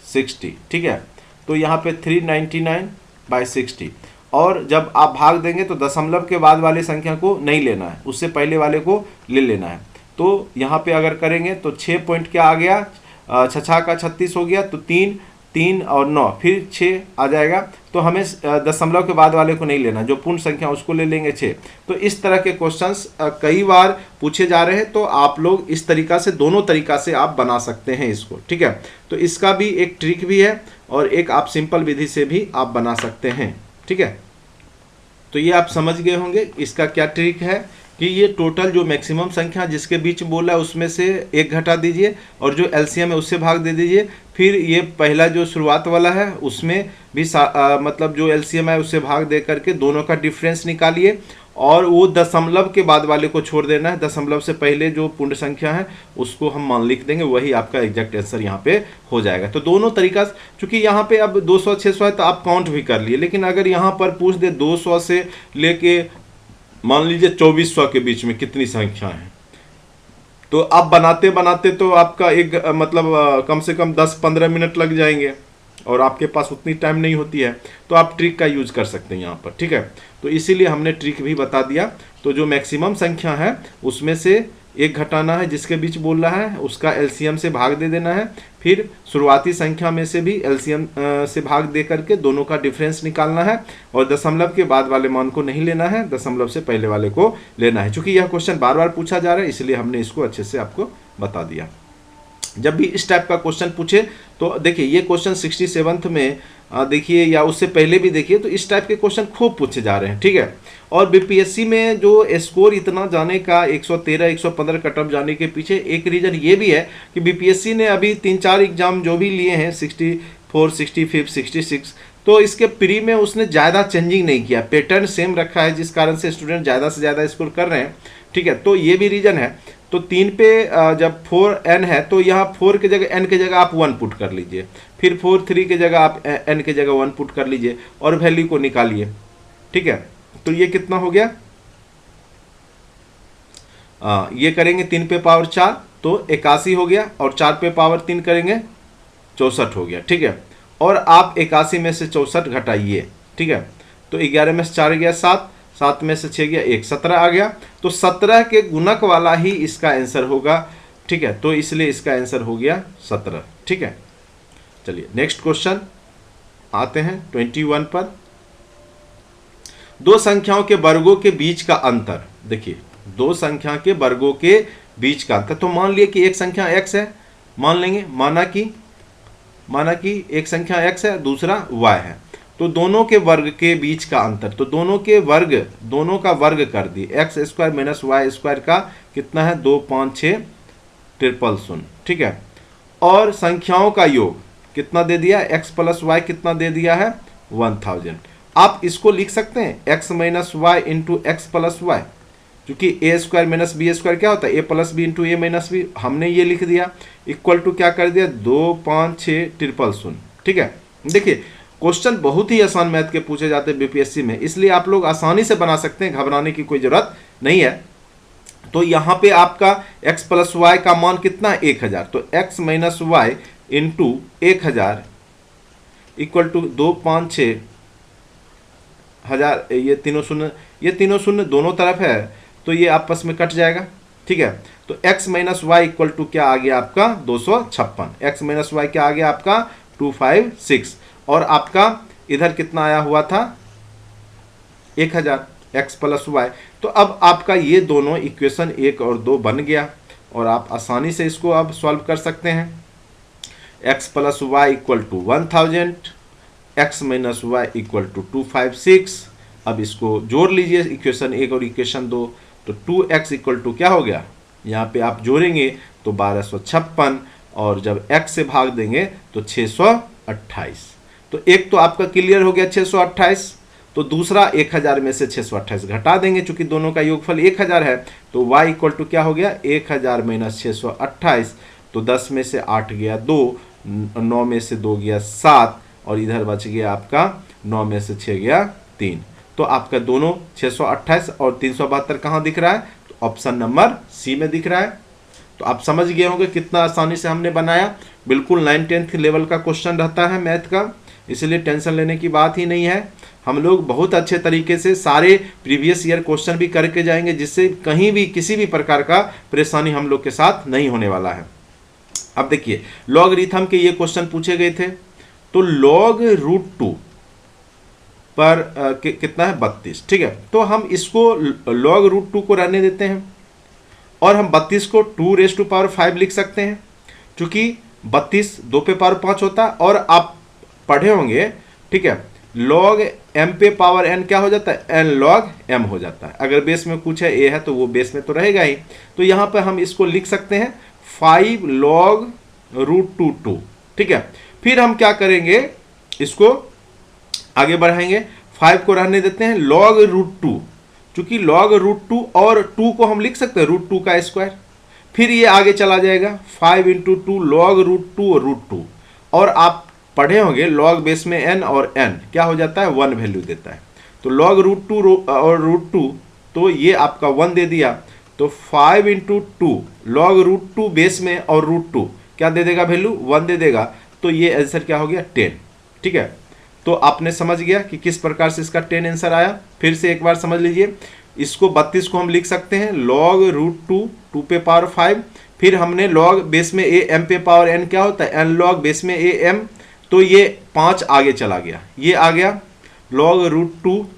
60, ठीक है। तो यहाँ पे 399 बाय 60। और जब आप भाग देंगे तो दशमलव के बाद वाले संख्या को नहीं लेना है, उससे पहले वाले को ले लेना है। तो यहाँ पे अगर करेंगे तो 6 पॉइंट क्या आ गया? 6 का 36 हो गया, तो 3 3 और 9, फिर 6 आ जाएगा। तो हमें दशमलव के बाद वाले को नहीं लेना, जो पूर्ण संख्या उसको ले लेंगे 6। तो इस तरह के क्वेश्चंस कई बार पूछे जा रहे हैं, तो आप लोग इस तरीका से, दोनों तरीका से आप बना सकते हैं इसको, ठीक है। तो इसका भी एक ट्रिक भी है और एक आप सिंपल विधि से भी आप बना सकते हैं, ठीक है। तो ये आप समझ गए होंगे इसका क्या ट्रिक है कि ये टोटल जो मैक्सिमम संख्या जिसके बीच बोला उसमें से एक घटा दीजिए और जो एलसीएम है उससे भाग दे दीजिए। फिर ये पहला जो शुरुआत वाला है उसमें भी मतलब जो एलसीएम है उससे भाग दे करके दोनों का डिफरेंस निकालिए और वो दशमलव के बाद वाले को छोड़ देना है। दशमलव से पहले जो पूर्ण संख्या है उसको हम मान लिख देंगे, वही आपका एग्जैक्ट आंसर यहाँ पे हो जाएगा। तो दोनों तरीका से, चूंकि यहाँ पे अब 200 600 है तो आप काउंट भी कर लिए, लेकिन अगर यहाँ पर पूछ दे 200 से लेके मान लीजिए 2400 के बीच में कितनी संख्या है, तो आप बनाते बनाते तो आपका एक मतलब कम से कम 10-15 मिनट लग जाएंगे और आपके पास उतनी टाइम नहीं होती है। तो आप ट्रिक का यूज कर सकते हैं यहाँ पर, ठीक है। तो इसीलिए हमने ट्रिक भी बता दिया। तो जो मैक्सिमम संख्या है उसमें से एक घटाना है, जिसके बीच बोल रहा है उसका एलसीएम से भाग दे देना है। फिर शुरुआती संख्या में से भी एलसीएम से भाग दे करके दोनों का डिफरेंस निकालना है और दशमलव के बाद वाले मान को नहीं लेना है, दशमलव से पहले वाले को लेना है। चूंकि यह क्वेश्चन बार बार पूछा जा रहा है इसलिए हमने इसको अच्छे से आपको बता दिया। जब भी इस टाइप का क्वेश्चन पूछे तो देखिए, ये क्वेश्चन 67th में देखिए या उससे पहले भी देखिए, तो इस टाइप के क्वेश्चन खूब पूछे जा रहे हैं, ठीक है। और बीपीएससी में जो स्कोर इतना जाने का 113 115 कटअप जाने के पीछे एक रीज़न ये भी है कि बीपीएससी ने अभी 3-4 एग्जाम जो भी लिए हैं 64 65 66, तो इसके प्री में उसने ज़्यादा चेंजिंग नहीं किया, पैटर्न सेम रखा है, जिस कारण से स्टूडेंट ज़्यादा से ज़्यादा स्कोर कर रहे हैं, ठीक है। तो ये भी रीज़न है। तो 3 पे जब 4n है तो यहाँ 4 की जगह n की जगह आप 1 पुट कर लीजिए, फिर 3 की जगह आप n की जगह 1 पुट कर लीजिए और वैल्यू को निकालिए, ठीक है। तो ये कितना हो गया? ये करेंगे 3 पे पावर 4 तो 81 हो गया, और 4 पे पावर 3 करेंगे 64 हो गया, ठीक है। और आप 81 में से 64 घटाइए, ठीक है। तो 11 में से 4 गया 7, 7 में से 6 गया 1, 17 आ गया। तो 17 के गुणक वाला ही इसका आंसर होगा, ठीक है। तो इसलिए इसका आंसर हो गया 17, ठीक है। चलिए नेक्स्ट क्वेश्चन आते हैं 21 पर। दो संख्याओं के वर्गों के बीच का अंतर, देखिए दो संख्या के वर्गों के बीच का अंतर। तो मान लिया कि एक संख्या x है, मान लेंगे, माना कि एक संख्या x है दूसरा y है, तो दोनों के वर्ग के बीच का अंतर, तो दोनों का वर्ग कर दिए। x square minus y square का कितना है? 2 5 6 000, ठीक है। और संख्याओं का योग कितना दे दिया? x प्लस वाई कितना दे दिया है? 1000। आप इसको लिख सकते हैं x minus y into x plus y, क्योंकि a square minus b square क्या होता है? A plus b into a minus b. हमने ये लिख दिया इक्वल टू क्या कर दिया? 2 5 6 000, ठीक है। देखिए क्वेश्चन बहुत ही आसान मैथ के पूछे जाते हैं बीपीएससी में, इसलिए आप लोग आसानी से बना सकते हैं, घबराने की कोई जरूरत नहीं है। तो यहाँ पे आपका x प्लस वाई का मान कितना? 1000। तो x minus y into 1000 equal to 256,000, ये तीनों शून्य दोनों तरफ है तो ये आपस में कट जाएगा। ठीक है, तो x minus y equal to क्या आ गया आपका 256, x माइनस वाई क्या आ गया आपका 256, और आपका इधर कितना आया हुआ था 1000 x प्लस वाई। तो अब आपका ये दोनों इक्वेशन 1 और 2 बन गया और आप आसानी से इसको अब सॉल्व कर सकते हैं। x plus y equal to 1000, x minus y equal to 256। अब इसको जोड़ लीजिए इक्वेशन 1 और इक्वेशन 2, तो 2x इक्वल टू क्या हो गया, यहाँ पे आप जोड़ेंगे तो 1256 और जब x से भाग देंगे तो 628। तो एक तो आपका क्लियर हो गया 628, तो दूसरा 1000 में से 628 घटा देंगे, चूंकि दोनों का योगफल 1000 है तो y इक्वल टू क्या हो गया 1000 माइनस 628, तो 10 में से 8 गया 2, 9 में से 2 गया 7 और इधर बच गया आपका 9 में से 6 गया 3। तो आपका दोनों 628 और 372 कहाँ दिख रहा है, तो ऑप्शन नंबर सी में दिख रहा है। तो आप समझ गए होंगे कितना आसानी से हमने बनाया। बिल्कुल 9th लेवल का क्वेश्चन रहता है मैथ का, इसलिए टेंशन लेने की बात ही नहीं है। हम लोग बहुत अच्छे तरीके से सारे प्रीवियस ईयर क्वेश्चन भी करके जाएंगे, जिससे कहीं भी किसी भी प्रकार का परेशानी हम लोग के साथ नहीं होने वाला है। अब देखिए लॉगरिथम के ये क्वेश्चन पूछे गए थे, तो लॉग रूट 2 पर कितना है 32। ठीक है, तो हम इसको लॉग रूट 2 को रहने देते हैं और हम 32 को 2⁵ लिख सकते हैं, क्योंकि 32 2 पे पावर 5 होता है। और आप पढ़े होंगे, ठीक है, लॉग m पे पावर n क्या हो जाता है, n log m हो जाता है। अगर बेस में कुछ है a है तो वो बेस में तो रहेगा ही। तो यहाँ पर हम इसको लिख सकते हैं 5 log रूट 2। ठीक है, फिर हम क्या करेंगे, इसको आगे बढ़ाएंगे, 5 को रहने देते हैं log रूट 2, चूंकि log रूट 2 और 2 को हम लिख सकते हैं रूट 2 का स्क्वायर। फिर ये आगे चला जाएगा 5 × 2 log रूट 2 और रूट 2, और आप पढ़े होंगे log बेस में n और n क्या हो जाता है 1 वैल्यू देता है। तो log रूट 2 और रूट 2, तो ये आपका 1 दे दिया, तो 5 × 2 log रूट 2 बेस में और रूट 2 क्या दे देगा वैल्यू 1 दे देगा। तो ये आंसर क्या हो गया 10। ठीक है, तो आपने समझ गया कि किस प्रकार से इसका 10 आंसर आया। फिर से एक बार समझ लीजिए, इसको 32 को हम लिख सकते हैं log रूट 2 पे पावर 5, फिर हमने log बेस में a m पे पावर n क्या होता है n log बेस में a m, तो ये 5 आगे चला गया, ये आ गया log रूट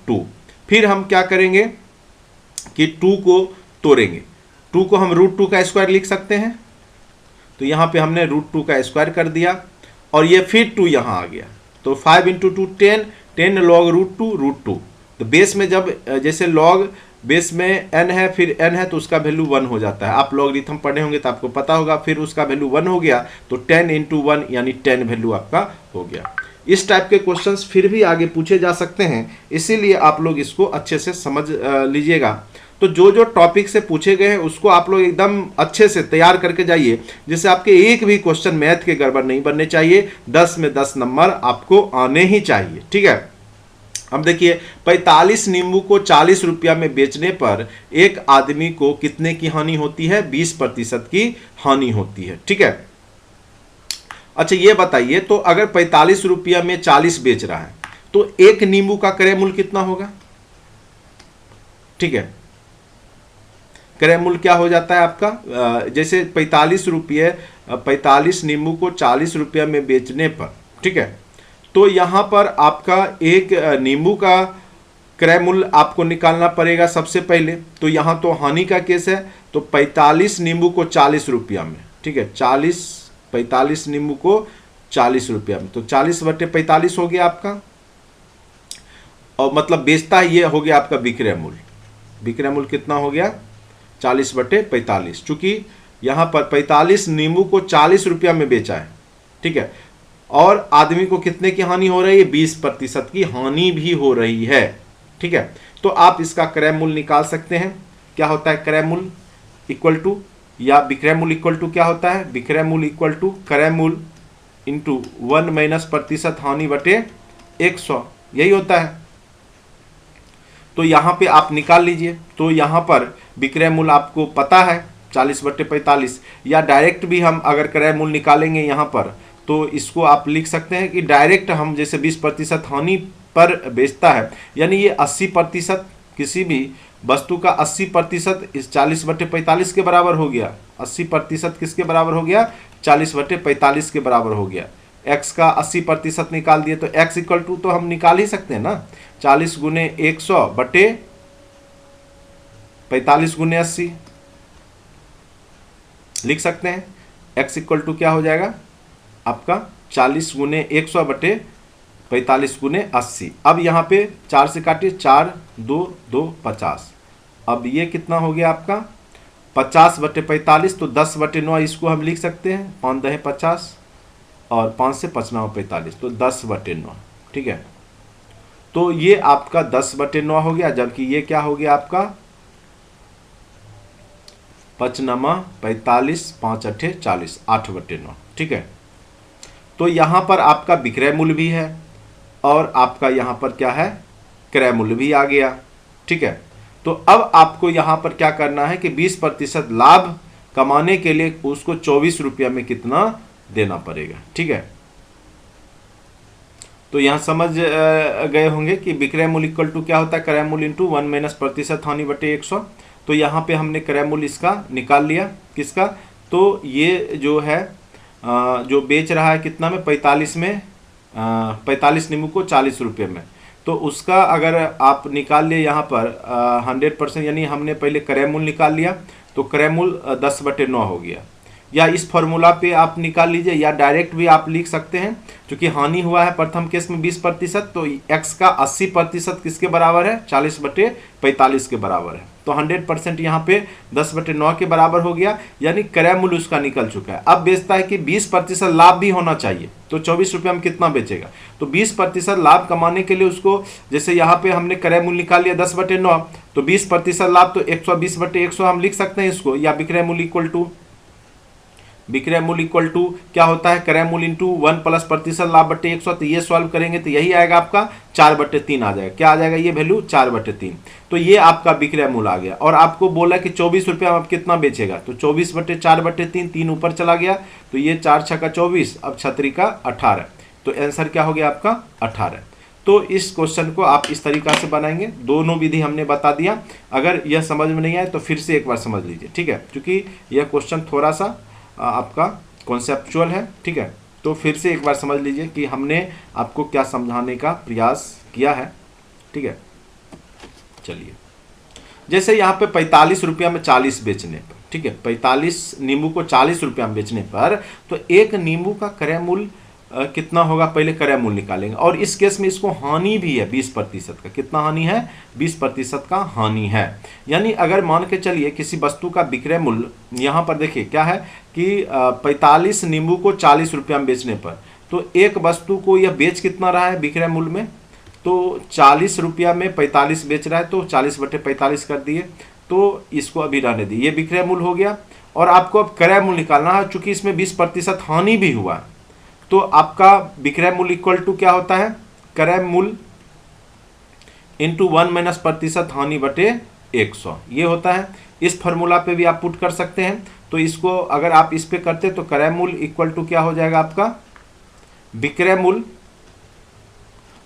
2। फिर हम क्या करेंगे कि 2 को तोड़ेंगे, 2 को हम रूट 2 का स्क्वायर लिख सकते हैं, तो यहाँ पे हमने रूट 2 का स्क्वायर कर दिया और ये फिर 2 यहाँ आ गया, तो 5 × 2 10 log रूट 2। तो बेस में जब जैसे log बेस में n है फिर n है तो उसका वैल्यू 1 हो जाता है। आप लॉगरिथम पढ़े होंगे तो आपको पता होगा, फिर उसका वैल्यू 1 हो गया तो 10 × 1 यानी 10 वैल्यू आपका हो गया। इस टाइप के क्वेश्चंस फिर भी आगे पूछे जा सकते हैं, इसीलिए आप लोग इसको अच्छे से समझ लीजिएगा। तो जो जो टॉपिक से पूछे गए हैं उसको आप लोग एकदम अच्छे से तैयार करके जाइए, जिससे आपके एक भी क्वेश्चन मैथ के गड़बड़ नहीं बनने चाहिए। 10 में 10 नंबर आपको आने ही चाहिए। ठीक है, अब देखिए 45 नींबू को 40 रुपया में बेचने पर एक आदमी को कितने की हानि होती है, 20% की हानि होती है। ठीक है, अच्छा ये बताइए, तो अगर 45 रुपया में 40 बेच रहा है तो एक नींबू का क्रय मूल्य कितना होगा। ठीक है, क्रय मूल्य क्या हो जाता है आपका, जैसे 45 नींबू को 40 रुपया में बेचने पर, ठीक है, तो यहां पर आपका एक नींबू का क्रय मूल्य आपको निकालना पड़ेगा सबसे पहले। तो यहां तो हानि का केस है, तो 45 नींबू को 40 रुपया में, ठीक है, 45 नींबू को 40 रुपया में, तो 40/45 हो गया आपका, और मतलब बेचता है ये हो गया आपका विक्रय मूल्य। विक्रय मूल्य कितना हो गया 40/45, चूंकि यहां पर 45 नींबू को 40 रुपया में बेचा है। ठीक है, और आदमी को कितने की हानि हो रही है, 20% की हानि भी हो रही है। ठीक है, तो आप इसका क्रय मूल्य निकाल सकते हैं। क्या होता है क्रय मूल्य इक्वल टू, या विक्रय मूल्य इक्वल टू क्या होता है, विक्रय मूल्य इक्वल टू क्रय मूल्य इंटू 1 माइनस प्रतिशत हानि बटे 100, यही होता है। तो यहां पे आप निकाल लीजिए। तो यहां पर विक्रय मूल्य आपको पता है 40/45, या डायरेक्ट भी हम अगर क्रय मूल्य निकालेंगे यहां पर तो इसको आप लिख सकते हैं कि डायरेक्ट हम जैसे 20% हानि पर बेचता है, यानी ये 80%, किसी भी वस्तु का 80% इस 40/45 के बराबर हो गया। 80% किसके बराबर हो गया? 40/45 के बराबर हो गया। x का 80% निकाल दिए तो x इक्वल टू तो हम निकाल ही सकते हैं ना, 40 गुने 100 बटे 45 गुने 80 लिख सकते हैं। x इक्वल टू क्या हो जाएगा आपका 40 गुने 100 बटे 45 गुने 80। अब यहाँ पे 4 से काटिए, 4 2 2 50। अब ये कितना हो गया आपका 50/45, तो 10/9 इसको हम लिख सकते हैं, 5 10 50 और 5 से 5 9 45, तो 10/9। ठीक है, तो ये आपका 10/9 हो गया, जबकि ये क्या हो गया आपका 5 9 45 5 8 40, 8/9। ठीक है, तो यहाँ पर आपका विक्रय मूल्य भी है और आपका यहाँ पर क्या है, क्रय मूल्य भी आ गया। ठीक है, तो अब आपको यहाँ पर क्या करना है कि 20% लाभ कमाने के लिए उसको 24 रुपया में कितना देना पड़ेगा। ठीक है, तो यहाँ समझ गए होंगे कि विक्रय मूल्य इक्वल टू क्या होता है, क्रय मूल्य इंटू 1 माइनस प्रतिशत हानि बटे 100। तो यहाँ पे हमने क्रय मूल्य इसका निकाल लिया, किसका, तो ये जो है जो बेच रहा है कितना में, 45 में, 45 नींबू को 40 रुपये में, तो उसका अगर आप निकाल लिए यहाँ पर 100%, यानी हमने पहले क्रय मूल्य निकाल लिया, तो क्रय मूल्य 10/9 हो गया। या इस फॉर्मूला पे आप निकाल लीजिए, या डायरेक्ट भी आप लिख सकते हैं, क्योंकि हानि हुआ है प्रथम केस में 20%, तो x का 80% किसके बराबर है, 40/45 के बराबर है, तो 100% यहाँ पे 10/9 के बराबर हो गया, यानी क्रय मूल्य उसका निकल चुका है। अब बेचता है कि 20% लाभ भी होना चाहिए, तो 24 रुपये में कितना बेचेगा, तो 20% लाभ कमाने के लिए उसको, जैसे यहाँ पे हमने क्रय मूल्य निकाल लिया 10/9, तो 20% लाभ तो 120/100 हम लिख सकते हैं इसको, या विक्रय मूल्य इक्वल टू क्या होता है, क्रय मूल्य इंटू 1 प्लस प्रतिशत लाभ बटे 100। तो ये सॉल्व करेंगे तो यही आएगा आपका 4/3 आ जाएगा। क्या आ जाएगा ये वैल्यू, 4/3। तो ये आपका विक्रय मूल्य आ गया, और आपको बोला कि 24 रुपये में आप कितना बेचेगा, तो 24/4/3, 3 ऊपर चला गया, तो ये 4 छक्का 24, अब 6 18, तो आंसर क्या हो गया आपका 18। तो इस क्वेश्चन को आप इस तरीका से बनाएंगे, दोनों विधि हमने बता दिया। अगर यह समझ में नहीं आए तो फिर से एक बार समझ लीजिए, ठीक है, क्योंकि यह क्वेश्चन थोड़ा सा आपका कॉन्सेप्चुअल है। ठीक है, तो फिर से एक बार समझ लीजिए कि हमने आपको क्या समझाने का प्रयास किया है। ठीक है, चलिए, जैसे यहाँ पे 45 रुपया में 40 बेचने पर, ठीक है, 45 नींबू को 40 रुपया में बेचने पर, तो एक नींबू का क्रय मूल्य कितना होगा, पहले क्रय मूल्य निकालेंगे। और इस केस में इसको हानि भी है 20% का, कितना हानि है, 20% का हानि है। यानी अगर मान के चलिए किसी वस्तु का विक्रय मूल्य, यहाँ पर देखिए क्या है कि 45 नींबू को 40 रुपया में बेचने पर, तो एक वस्तु को यह बेच कितना रहा है विक्रय मूल्य में, तो 40 रुपया में 45 बेच रहा है, तो 40/45 कर दिए, तो इसको अभी रहने दिए, ये विक्रय मूल्य हो गया। और आपको अब क्रय मूल्य निकालना है, चूंकि इसमें 20% हानि भी हुआ, तो आपका विक्रय मूल्य इक्वल टू क्या होता है, क्रय मूल्य इंटू 1 माइनस प्रतिशत हानि बटे 100, ये होता है। इस फॉर्मूला पे भी आप पुट कर सकते हैं, तो इसको अगर आप इस पे करते तो क्रय मूल्य इक्वल टू क्या हो जाएगा आपका, विक्रय मूल्य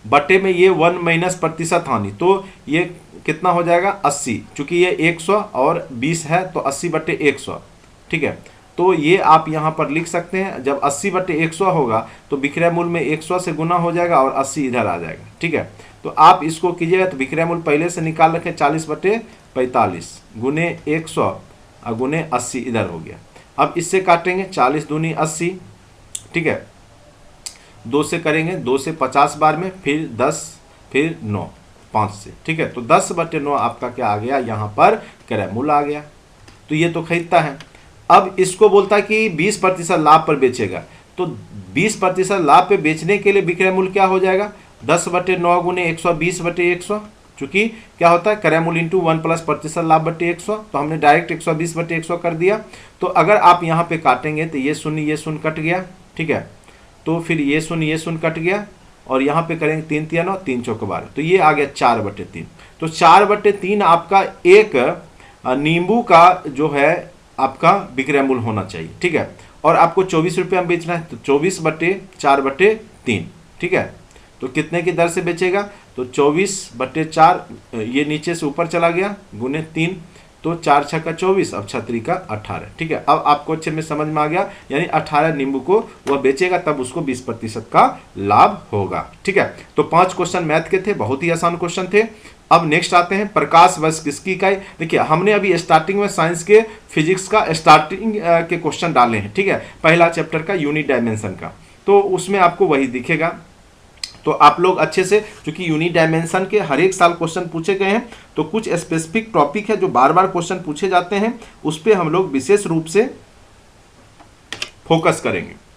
बटे में ये 1 माइनस प्रतिशत हानि, तो ये कितना हो जाएगा 80, चूंकि ये 100 और 20 है, तो 80/100। ठीक है, तो ये आप यहाँ पर लिख सकते हैं, जब 80/100 होगा तो विक्रय मूल्य में 100 से गुना हो जाएगा और 80 इधर आ जाएगा। ठीक है, तो आप इसको कीजिएगा, तो विक्रय मूल्य पहले से निकाल रखें, 40/45 गुने 100 और गुने 80 इधर हो गया। अब इससे काटेंगे, 40 दूनी 80, ठीक है, 2 से करेंगे, 2 से 50 बार में, फिर 10, फिर 9, 5 से, ठीक है, तो 10/9 आपका क्या आ गया, यहाँ पर क्रय मूल्य आ गया। तो ये तो खरीदता है। अब इसको बोलता है कि 20% लाभ पर बेचेगा, तो 20% लाभ पे बेचने के लिए विक्रय मूल्य क्या हो जाएगा, 10/9 गुने 120/100, चूंकि क्या होता है क्रय मूल्य इंटू 1 प्लस प्रतिशत लाभ बटे 100, तो हमने डायरेक्ट 120/100 कर दिया। तो अगर आप यहाँ पे काटेंगे तो ये शून्य कट गया, ठीक है, तो फिर ये शून्य कट गया, और यहाँ पे करेंगे 3 3 9, 3 चौक 12, तो ये आ गया 4/3। तो 4/3 आपका एक नींबू का जो है आपका विक्रय मूल्य होना चाहिए। ठीक है, और आपको 24 रुपये में बेचना है, तो 24/4/3, ठीक है। तो कितने की दर से बेचेगा, तो 24/4, ये नीचे से ऊपर चला गया, गुने 3, तो 4 छक्का 24, अब 6 का 18, ठीक है। अब आपको अच्छे में समझ में आ गया, यानी 18 नींबू को वह बेचेगा, तब उसको 20% का लाभ होगा, ठीक है। तो 5 क्वेश्चन मैथ के थे, बहुत ही आसान क्वेश्चन थे। अब नेक्स्ट आते हैं, प्रकाश वर्ष किसकी इकाई। देखिए हमने अभी स्टार्टिंग में साइंस के फिजिक्स का स्टार्टिंग के क्वेश्चन डाले हैं, ठीक है, पहला चैप्टर का यूनिट डायमेंशन का, तो उसमें आपको वही दिखेगा। तो आप लोग अच्छे से, क्योंकि यूनिट डायमेंशन के हर एक साल क्वेश्चन पूछे गए हैं, तो कुछ स्पेसिफिक टॉपिक है जो बार बार क्वेश्चन पूछे जाते हैं, उस पर हम लोग विशेष रूप से फोकस करेंगे।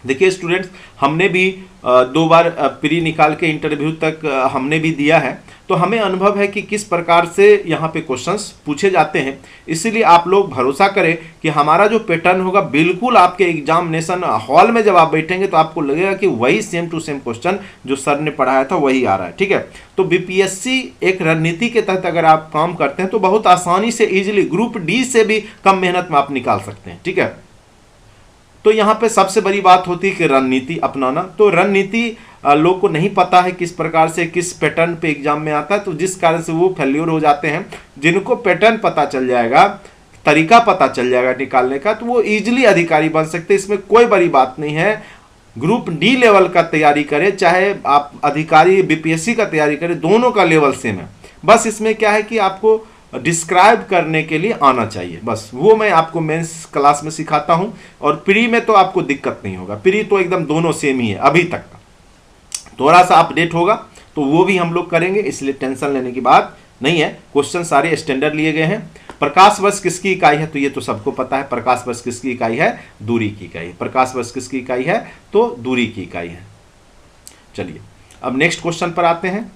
देखिए स्टूडेंट्स, हमने भी 2 बार प्री निकाल के इंटरव्यू तक हमने भी दिया है, तो हमें अनुभव है कि किस प्रकार से यहाँ पे क्वेश्चंस पूछे जाते हैं। इसीलिए आप लोग भरोसा करें कि हमारा जो पैटर्न होगा, बिल्कुल आपके एग्जामिनेशन हॉल में जब आप बैठेंगे तो आपको लगेगा कि वही सेम टू सेम क्वेश्चन जो सर ने पढ़ाया था वही आ रहा है, ठीक है। तो बीपीएससी एक रणनीति के तहत अगर आप काम करते हैं तो बहुत आसानी से, ईजिली ग्रुप डी से भी कम मेहनत में आप निकाल सकते हैं, ठीक है। तो यहाँ पे सबसे बड़ी बात होती है कि रणनीति अपनाना। तो रणनीति लोग को नहीं पता है किस प्रकार से, किस पैटर्न पे एग्जाम में आता है, तो जिस कारण से वो फेल्योर हो जाते हैं। जिनको पैटर्न पता चल जाएगा, तरीका पता चल जाएगा निकालने का, तो वो इजीली अधिकारी बन सकते हैं। इसमें कोई बड़ी बात नहीं है। ग्रुप डी लेवल का तैयारी करें, चाहे आप अधिकारी बीपीएससी का तैयारी करें, दोनों का लेवल सेम है। बस इसमें क्या है कि आपको डिस्क्राइब करने के लिए आना चाहिए, बस वो मैं आपको मेंस क्लास में सिखाता हूं। और प्री में तो आपको दिक्कत नहीं होगा, प्री तो एकदम दोनों सेम ही है अभी तक का। थोड़ा सा अपडेट होगा तो वो भी हम लोग करेंगे, इसलिए टेंशन लेने की बात नहीं है। क्वेश्चन सारे स्टैंडर्ड लिए गए हैं। प्रकाश वर्ष किसकी इकाई है, तो ये तो सबको पता है। प्रकाश वर्ष किसकी इकाई है, दूरी की इकाई। प्रकाश वर्ष किसकी इकाई है, तो दूरी की इकाई है। चलिए अब नेक्स्ट क्वेश्चन पर आते हैं।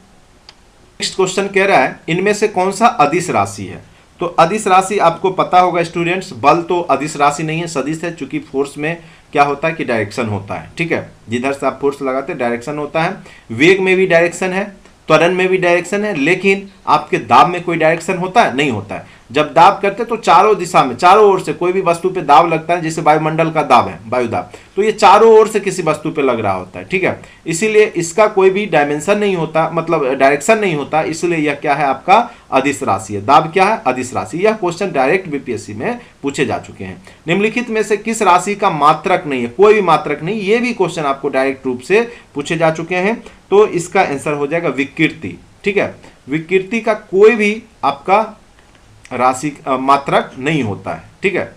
नेक्स्ट क्वेश्चन कह रहा है, इनमें से कौन सा अदिश राशि है। तो अदिश राशि आपको पता होगा स्टूडेंट्स, बल तो अदिश राशि नहीं है, सदिश है। चूंकि फोर्स में क्या होता है कि डायरेक्शन होता है, ठीक है। जिधर से आप फोर्स लगाते हैं डायरेक्शन होता है। वेग में भी डायरेक्शन है, त्वरण में भी डायरेक्शन है, लेकिन आपके दाब में कोई डायरेक्शन होता है, नहीं होता है। जब दाब करते तो चारों दिशा में, चारों ओर से कोई भी वस्तु पे दाब लगता है, जैसे वायुमंडल का दाब है, वायु दाब, तो ये चारों ओर से किसी वस्तु पे लग रहा होता है, ठीक है। इसीलिए इसका कोई भी डायमेंशन नहीं होता, मतलब डायरेक्शन नहीं होता, इसलिए यह क्या है, आपका अदिश राशि है। दाब क्या है, अदिश राशि। यह क्वेश्चन डायरेक्ट बीपीएससी में पूछे जा चुके हैं। निम्नलिखित में से किस राशि का मात्रक नहीं है, कोई भी मात्रक नहीं, ये भी क्वेश्चन आपको डायरेक्ट रूप से पूछे जा चुके हैं। तो इसका आंसर हो जाएगा विकृति, ठीक है। विकृति का कोई भी आपका राशि मात्रक नहीं होता है, ठीक है।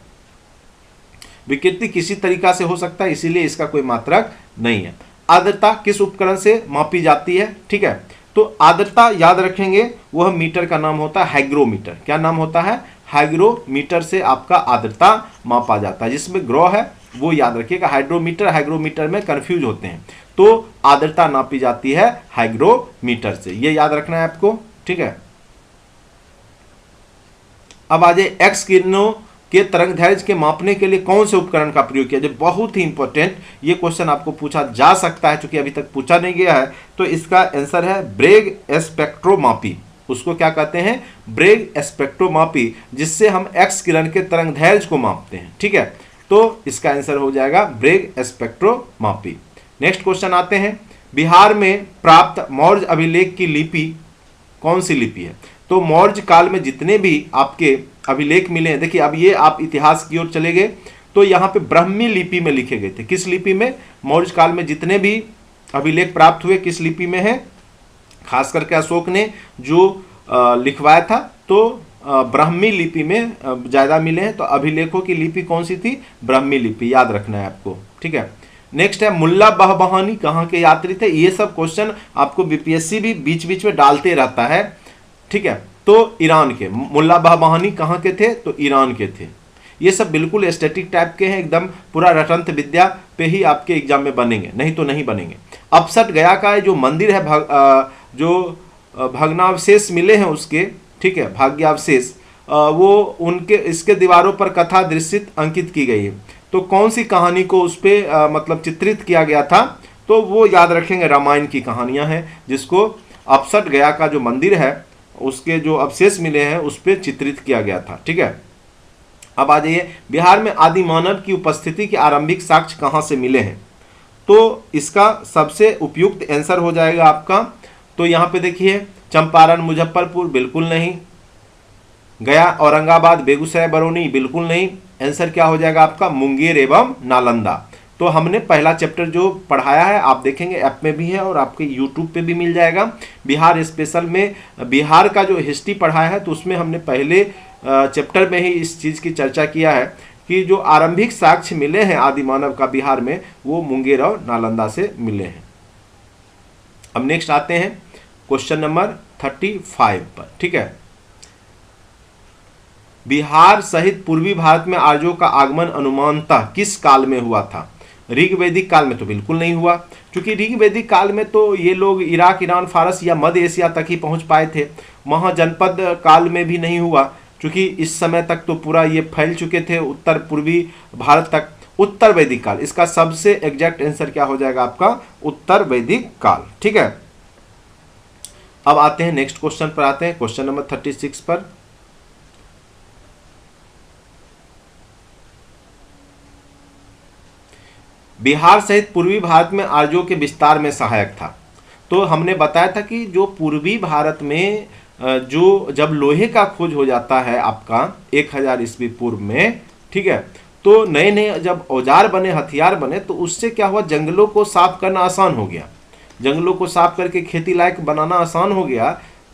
विकृति किसी तरीका से हो सकता है, इसीलिए इसका कोई मात्रक नहीं है। आर्द्रता किस उपकरण से मापी जाती है, ठीक है। तो आर्द्रता याद रखेंगे, वह मीटर का नाम होता है हाइग्रोमीटर। क्या नाम होता है, हाइग्रोमीटर से आपका आर्द्रता मापा जाता है। जिसमें ग्रो है वो याद रखिएगा, हाइग्रोमीटर में कंफ्यूज होते हैं। तो आर्द्रता नापी जाती है हाइग्रोमीटर से, ये याद रखना है आपको, ठीक है। अब आ जाए, एक्स किरणों के तरंगदैर्घ्य के मापने के लिए कौन से उपकरण का प्रयोग किया जाए। बहुत ही इंपॉर्टेंट ये क्वेश्चन आपको पूछा जा सकता है, क्योंकि अभी तक पूछा नहीं गया है। तो इसका आंसर है ब्रेग स्पेक्ट्रोमापी। उसको क्या कहते हैं, ब्रेग स्पेक्ट्रोमापी, जिससे हम एक्स किरण के तरंगदैर्घ्य को मापते हैं, ठीक है। तो इसका आंसर हो जाएगा ब्रेग स्पेक्ट्रोमापी। नेक्स्ट क्वेश्चन आते हैं, बिहार में प्राप्त मौर्य अभिलेख की लिपि कौन सी लिपि है। तो मौर्य काल में जितने भी आपके अभिलेख मिले हैं, देखिए अब ये आप इतिहास की ओर चले गए तो यहाँ पे ब्राह्मी लिपि में लिखे गए थे। किस लिपि में, मौर्य काल में जितने भी अभिलेख प्राप्त हुए किस लिपि में है, खास करके अशोक ने जो लिखवाया था, तो ब्राह्मी लिपि में ज़्यादा मिले हैं। तो अभिलेखों की लिपि कौन सी थी, ब्राह्मी लिपि, याद रखना है आपको, ठीक है। नेक्स्ट है, मुल्ला बहबहानी कहाँ के यात्री थे। ये सब क्वेश्चन आपको बीपीएससी भी बीच बीच में डालते रहता है, ठीक है। तो ईरान के, मुल्ला बहबहानी कहाँ के थे, तो ईरान के थे। ये सब बिल्कुल स्टैटिक टाइप के हैं, एकदम पूरा रटंत विद्या पे ही आपके एग्जाम में बनेंगे, नहीं तो नहीं बनेंगे। अपसट गया का जो मंदिर है, जो भग्नावशेष मिले हैं उसके, ठीक है, भाग्यावशेष, वो उनके इसके दीवारों पर कथा दृश्यित अंकित की गई है। तो कौन सी कहानी को उस पर मतलब चित्रित किया गया था, तो वो याद रखेंगे रामायण की कहानियां हैं, जिसको अपसट गया का जो मंदिर है उसके जो अवशेष मिले हैं उस पर चित्रित किया गया था, ठीक है। अब आ जाइए, बिहार में आदि मानव की उपस्थिति के आरंभिक साक्ष्य कहाँ से मिले हैं? तो इसका सबसे उपयुक्त आंसर हो जाएगा आपका, तो यहाँ पे देखिए, चंपारण, मुजफ्फरपुर, बिल्कुल नहीं। गया, औरंगाबाद, बेगूसराय, बरौनी, बिल्कुल नहीं। आंसर क्या हो जाएगा आपका? मुंगेर एवं नालंदा। तो हमने पहला चैप्टर जो पढ़ाया है, आप देखेंगे ऐप में भी है और आपके यूट्यूब पे भी मिल जाएगा। बिहार स्पेशल में बिहार का जो हिस्ट्री पढ़ाया है, तो उसमें हमने पहले चैप्टर में ही इस चीज़ की चर्चा किया है कि जो आरंभिक साक्ष्य मिले हैं आदि मानव का बिहार में, वो मुंगेर और नालंदा से मिले हैं। अब नेक्स्ट आते हैं क्वेश्चन नंबर 35 पर, ठीक है। बिहार सहित पूर्वी भारत में आर्यों का आगमन अनुमानतः किस काल में हुआ था? ऋग्वैदिक काल में तो बिल्कुल नहीं हुआ, क्योंकि ऋग्वैदिक काल में तो ये लोग इराक, ईरान, फारस या मध्य एशिया तक ही पहुंच पाए थे। महाजनपद काल में भी नहीं हुआ, क्योंकि इस समय तक तो पूरा ये फैल चुके थे उत्तर पूर्वी भारत तक। उत्तर वैदिक काल, इसका सबसे एग्जैक्ट आंसर क्या हो जाएगा आपका? उत्तर वैदिक काल, ठीक है। अब आते हैं नेक्स्ट क्वेश्चन पर, आते हैं क्वेश्चन नंबर 36 पर। बिहार सहित पूर्वी भारत में आर्यों के विस्तार में सहायक था। तो हमने बताया था कि जो पूर्वी भारत में जो जब लोहे का खोज हो जाता है आपका 1000 ईस्वी पूर्व में, ठीक है, तो नए नए जब औजार बने, हथियार बने, तो उससे क्या हुआ? जंगलों को साफ करना आसान हो गया। जंगलों को साफ करके खेती लायक बनाना आसान हो गया।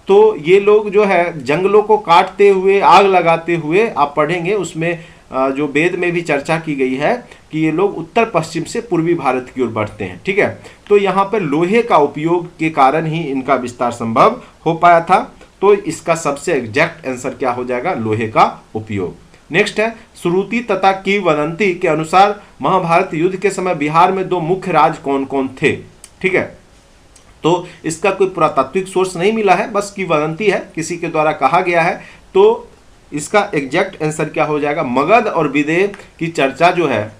तो ये लोग जो है जंगलों को काटते हुए, आग लगाते हुए, आप पढ़ेंगे उसमें जो वेद में भी चर्चा की गई है कि ये लोग उत्तर पश्चिम से पूर्वी भारत की ओर बढ़ते हैं, ठीक है। तो यहाँ पर लोहे का उपयोग के कारण ही इनका विस्तार संभव हो पाया था। तो इसका सबसे एग्जैक्ट आंसर क्या हो जाएगा? लोहे का उपयोग। नेक्स्ट है, श्रुति तथा किंवदंती के अनुसार महाभारत युद्ध के समय बिहार में 2 मुख्य राज कौन कौन थे? ठीक है, तो इसका कोई पुरातात्विक सोर्स नहीं मिला है, बस किंवदंती है, किसी के द्वारा कहा गया है। तो इसका एग्जैक्ट आंसर क्या हो जाएगा? मगध और विदेह की चर्चा जो है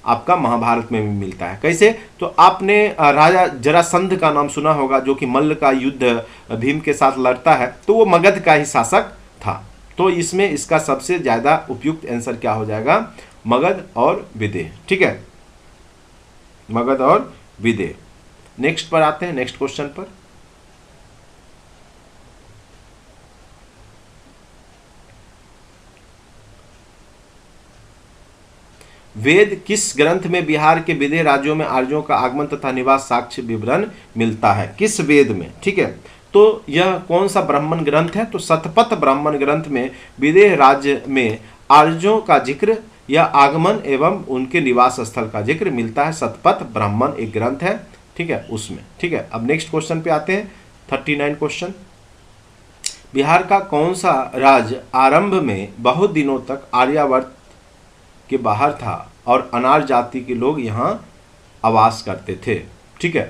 आपका महाभारत में भी मिलता है। कैसे? तो आपने राजा जरासंध का नाम सुना होगा, जो कि मल्ल का युद्ध भीम के साथ लड़ता है, तो वो मगध का ही शासक था। तो इसमें इसका सबसे ज्यादा उपयुक्त आंसर क्या हो जाएगा? मगध और विदेह, ठीक है, मगध और विदेह। नेक्स्ट पर आते हैं, नेक्स्ट क्वेश्चन पर। वेद किस ग्रंथ में बिहार के विदेह राज्यों में आर्यों का आगमन तथा निवास साक्ष्य विवरण मिलता है? किस वेद में? ठीक है, तो यह कौन सा ब्राह्मण ग्रंथ है? तो शतपथ ब्राह्मण ग्रंथ में विदेह राज्य में आर्यों का जिक्र या आगमन एवं उनके निवास स्थल का जिक्र मिलता है। शतपथ ब्राह्मण एक ग्रंथ है, ठीक है, उसमें, ठीक है। अब नेक्स्ट क्वेश्चन पे आते हैं, 39 क्वेश्चन। बिहार का कौन सा राज्य आरंभ में बहुत दिनों तक आर्यावर्त के बाहर था और अनार जाति के लोग यहाँ आवास करते थे? ठीक है,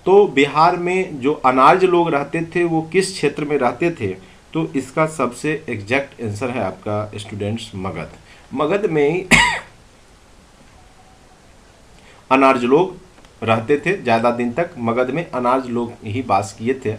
तो बिहार में जो अनार्य लोग रहते थे वो किस क्षेत्र में रहते थे? तो इसका सबसे एग्जैक्ट आंसर है आपका स्टूडेंट्स मगध। मगध में ही अनार्य लोग रहते थे ज़्यादा दिन तक। मगध में अनार्य लोग ही वास किए थे।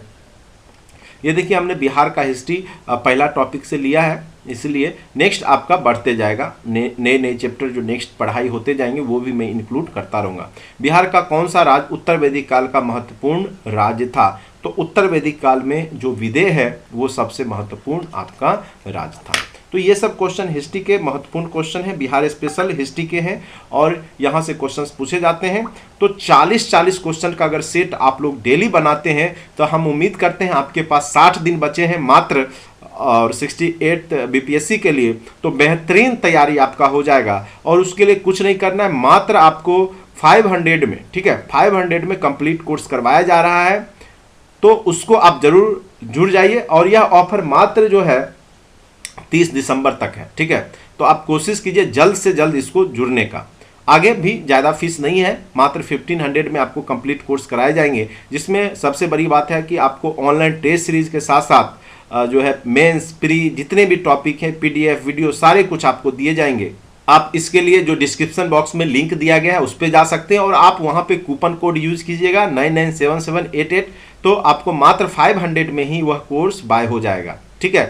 ये देखिए, हमने बिहार का हिस्ट्री पहला टॉपिक से लिया है, इसलिए नेक्स्ट आपका बढ़ते जाएगा। नए नए चैप्टर जो नेक्स्ट पढ़ाई होते जाएंगे वो भी मैं इंक्लूड करता रहूँगा। बिहार का कौन सा राज्य उत्तर वैदिक काल का महत्वपूर्ण राज्य था? तो उत्तर वैदिक काल में जो विदेह है वो सबसे महत्वपूर्ण आपका राज्य था। तो ये सब क्वेश्चन हिस्ट्री के महत्वपूर्ण क्वेश्चन हैं, बिहार स्पेशल हिस्ट्री के हैं और यहाँ से क्वेश्चंस पूछे जाते हैं। तो 40 क्वेश्चन का अगर सेट आप लोग डेली बनाते हैं तो हम उम्मीद करते हैं आपके पास 60 दिन बचे हैं मात्र और 68 बीपीएससी के लिए, तो बेहतरीन तैयारी आपका हो जाएगा। और उसके लिए कुछ नहीं करना है, मात्र आपको 500 में, ठीक है, 500 में कंप्लीट कोर्स करवाया जा रहा है, तो उसको आप जरूर जुड़ जाइए। और यह ऑफर मात्र जो है 30 दिसंबर तक है, ठीक है। तो आप कोशिश कीजिए जल्द से जल्द इसको जुड़ने का। आगे भी ज़्यादा फीस नहीं है, मात्र 1500 में आपको कंप्लीट कोर्स कराए जाएंगे, जिसमें सबसे बड़ी बात है कि आपको ऑनलाइन टेस्ट सीरीज के साथ साथ जो है मेंस प्री जितने भी टॉपिक हैं, पीडीएफ वीडियो सारे कुछ आपको दिए जाएंगे। आप इसके लिए जो डिस्क्रिप्शन बॉक्स में लिंक दिया गया है उस पर जा सकते हैं और आप वहां पे कूपन कोड यूज कीजिएगा 997788, तो आपको मात्र 500 में ही वह कोर्स बाय हो जाएगा, ठीक है।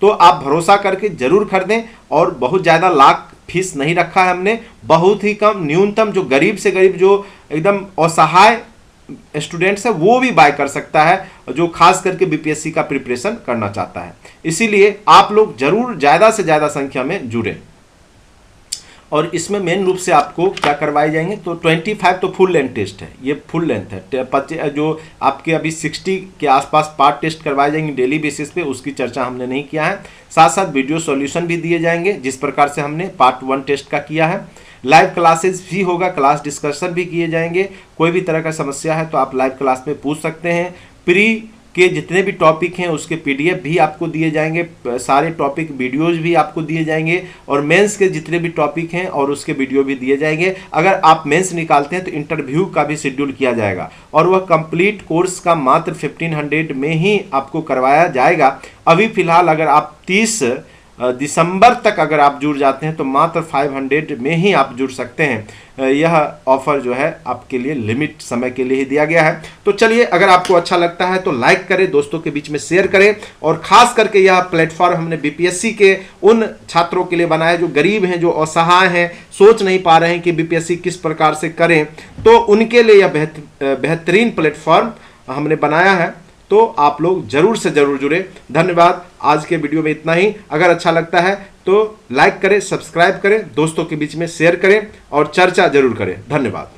तो आप भरोसा करके जरूर खरीदें। और बहुत ज़्यादा लाख फीस नहीं रखा है हमने, बहुत ही कम, न्यूनतम जो गरीब से गरीब जो एकदम असहाय स्टूडेंट्स है वो भी बाय कर सकता है, जो खास करके बीपीएससी का प्रिपरेशन करना चाहता है। इसीलिए आप लोग जरूर ज़्यादा से ज़्यादा संख्या में जुड़ें। और इसमें मेन रूप से आपको क्या करवाए जाएंगे, तो 25 तो फुल लेंथ टेस्ट है, ये फुल लेंथ है। जो आपके अभी 60 के आसपास पार्ट टेस्ट करवाए जाएंगे डेली बेसिस पे, उसकी चर्चा हमने नहीं किया है। साथ साथ वीडियो सॉल्यूशन भी दिए जाएंगे जिस प्रकार से हमने पार्ट 1 टेस्ट का किया है। लाइव क्लासेस भी होगा, क्लास डिस्कशन भी किए जाएंगे। कोई भी तरह का समस्या है तो आप लाइव क्लास में पूछ सकते हैं। प्री के जितने भी टॉपिक हैं उसके पीडीएफ भी आपको दिए जाएंगे, सारे टॉपिक वीडियोज भी आपको दिए जाएंगे, और मेंस के जितने भी टॉपिक हैं और उसके वीडियो भी दिए जाएंगे। अगर आप मेंस निकालते हैं तो इंटरव्यू का भी शेड्यूल किया जाएगा, और वह कंप्लीट कोर्स का मात्र 1500 में ही आपको करवाया जाएगा। अभी फिलहाल अगर आप 30 दिसंबर तक अगर आप जुड़ जाते हैं तो मात्र 500 में ही आप जुड़ सकते हैं। यह ऑफर जो है आपके लिए लिमिट समय के लिए ही दिया गया है। तो चलिए, अगर आपको अच्छा लगता है तो लाइक करें, दोस्तों के बीच में शेयर करें। और खास करके यह प्लेटफॉर्म हमने बीपीएससी के उन छात्रों के लिए बनाया जो गरीब हैं, जो असहाय हैं, सोच नहीं पा रहे हैं कि बीपीएससी किस प्रकार से करें, तो उनके लिए यह बेहतरीन प्लेटफॉर्म हमने बनाया है। तो आप लोग जरूर से जरूर जुड़े। धन्यवाद। आज के वीडियो में इतना ही। अगर अच्छा लगता है तो लाइक करें, सब्सक्राइब करें, दोस्तों के बीच में शेयर करें और चर्चा जरूर करें। धन्यवाद।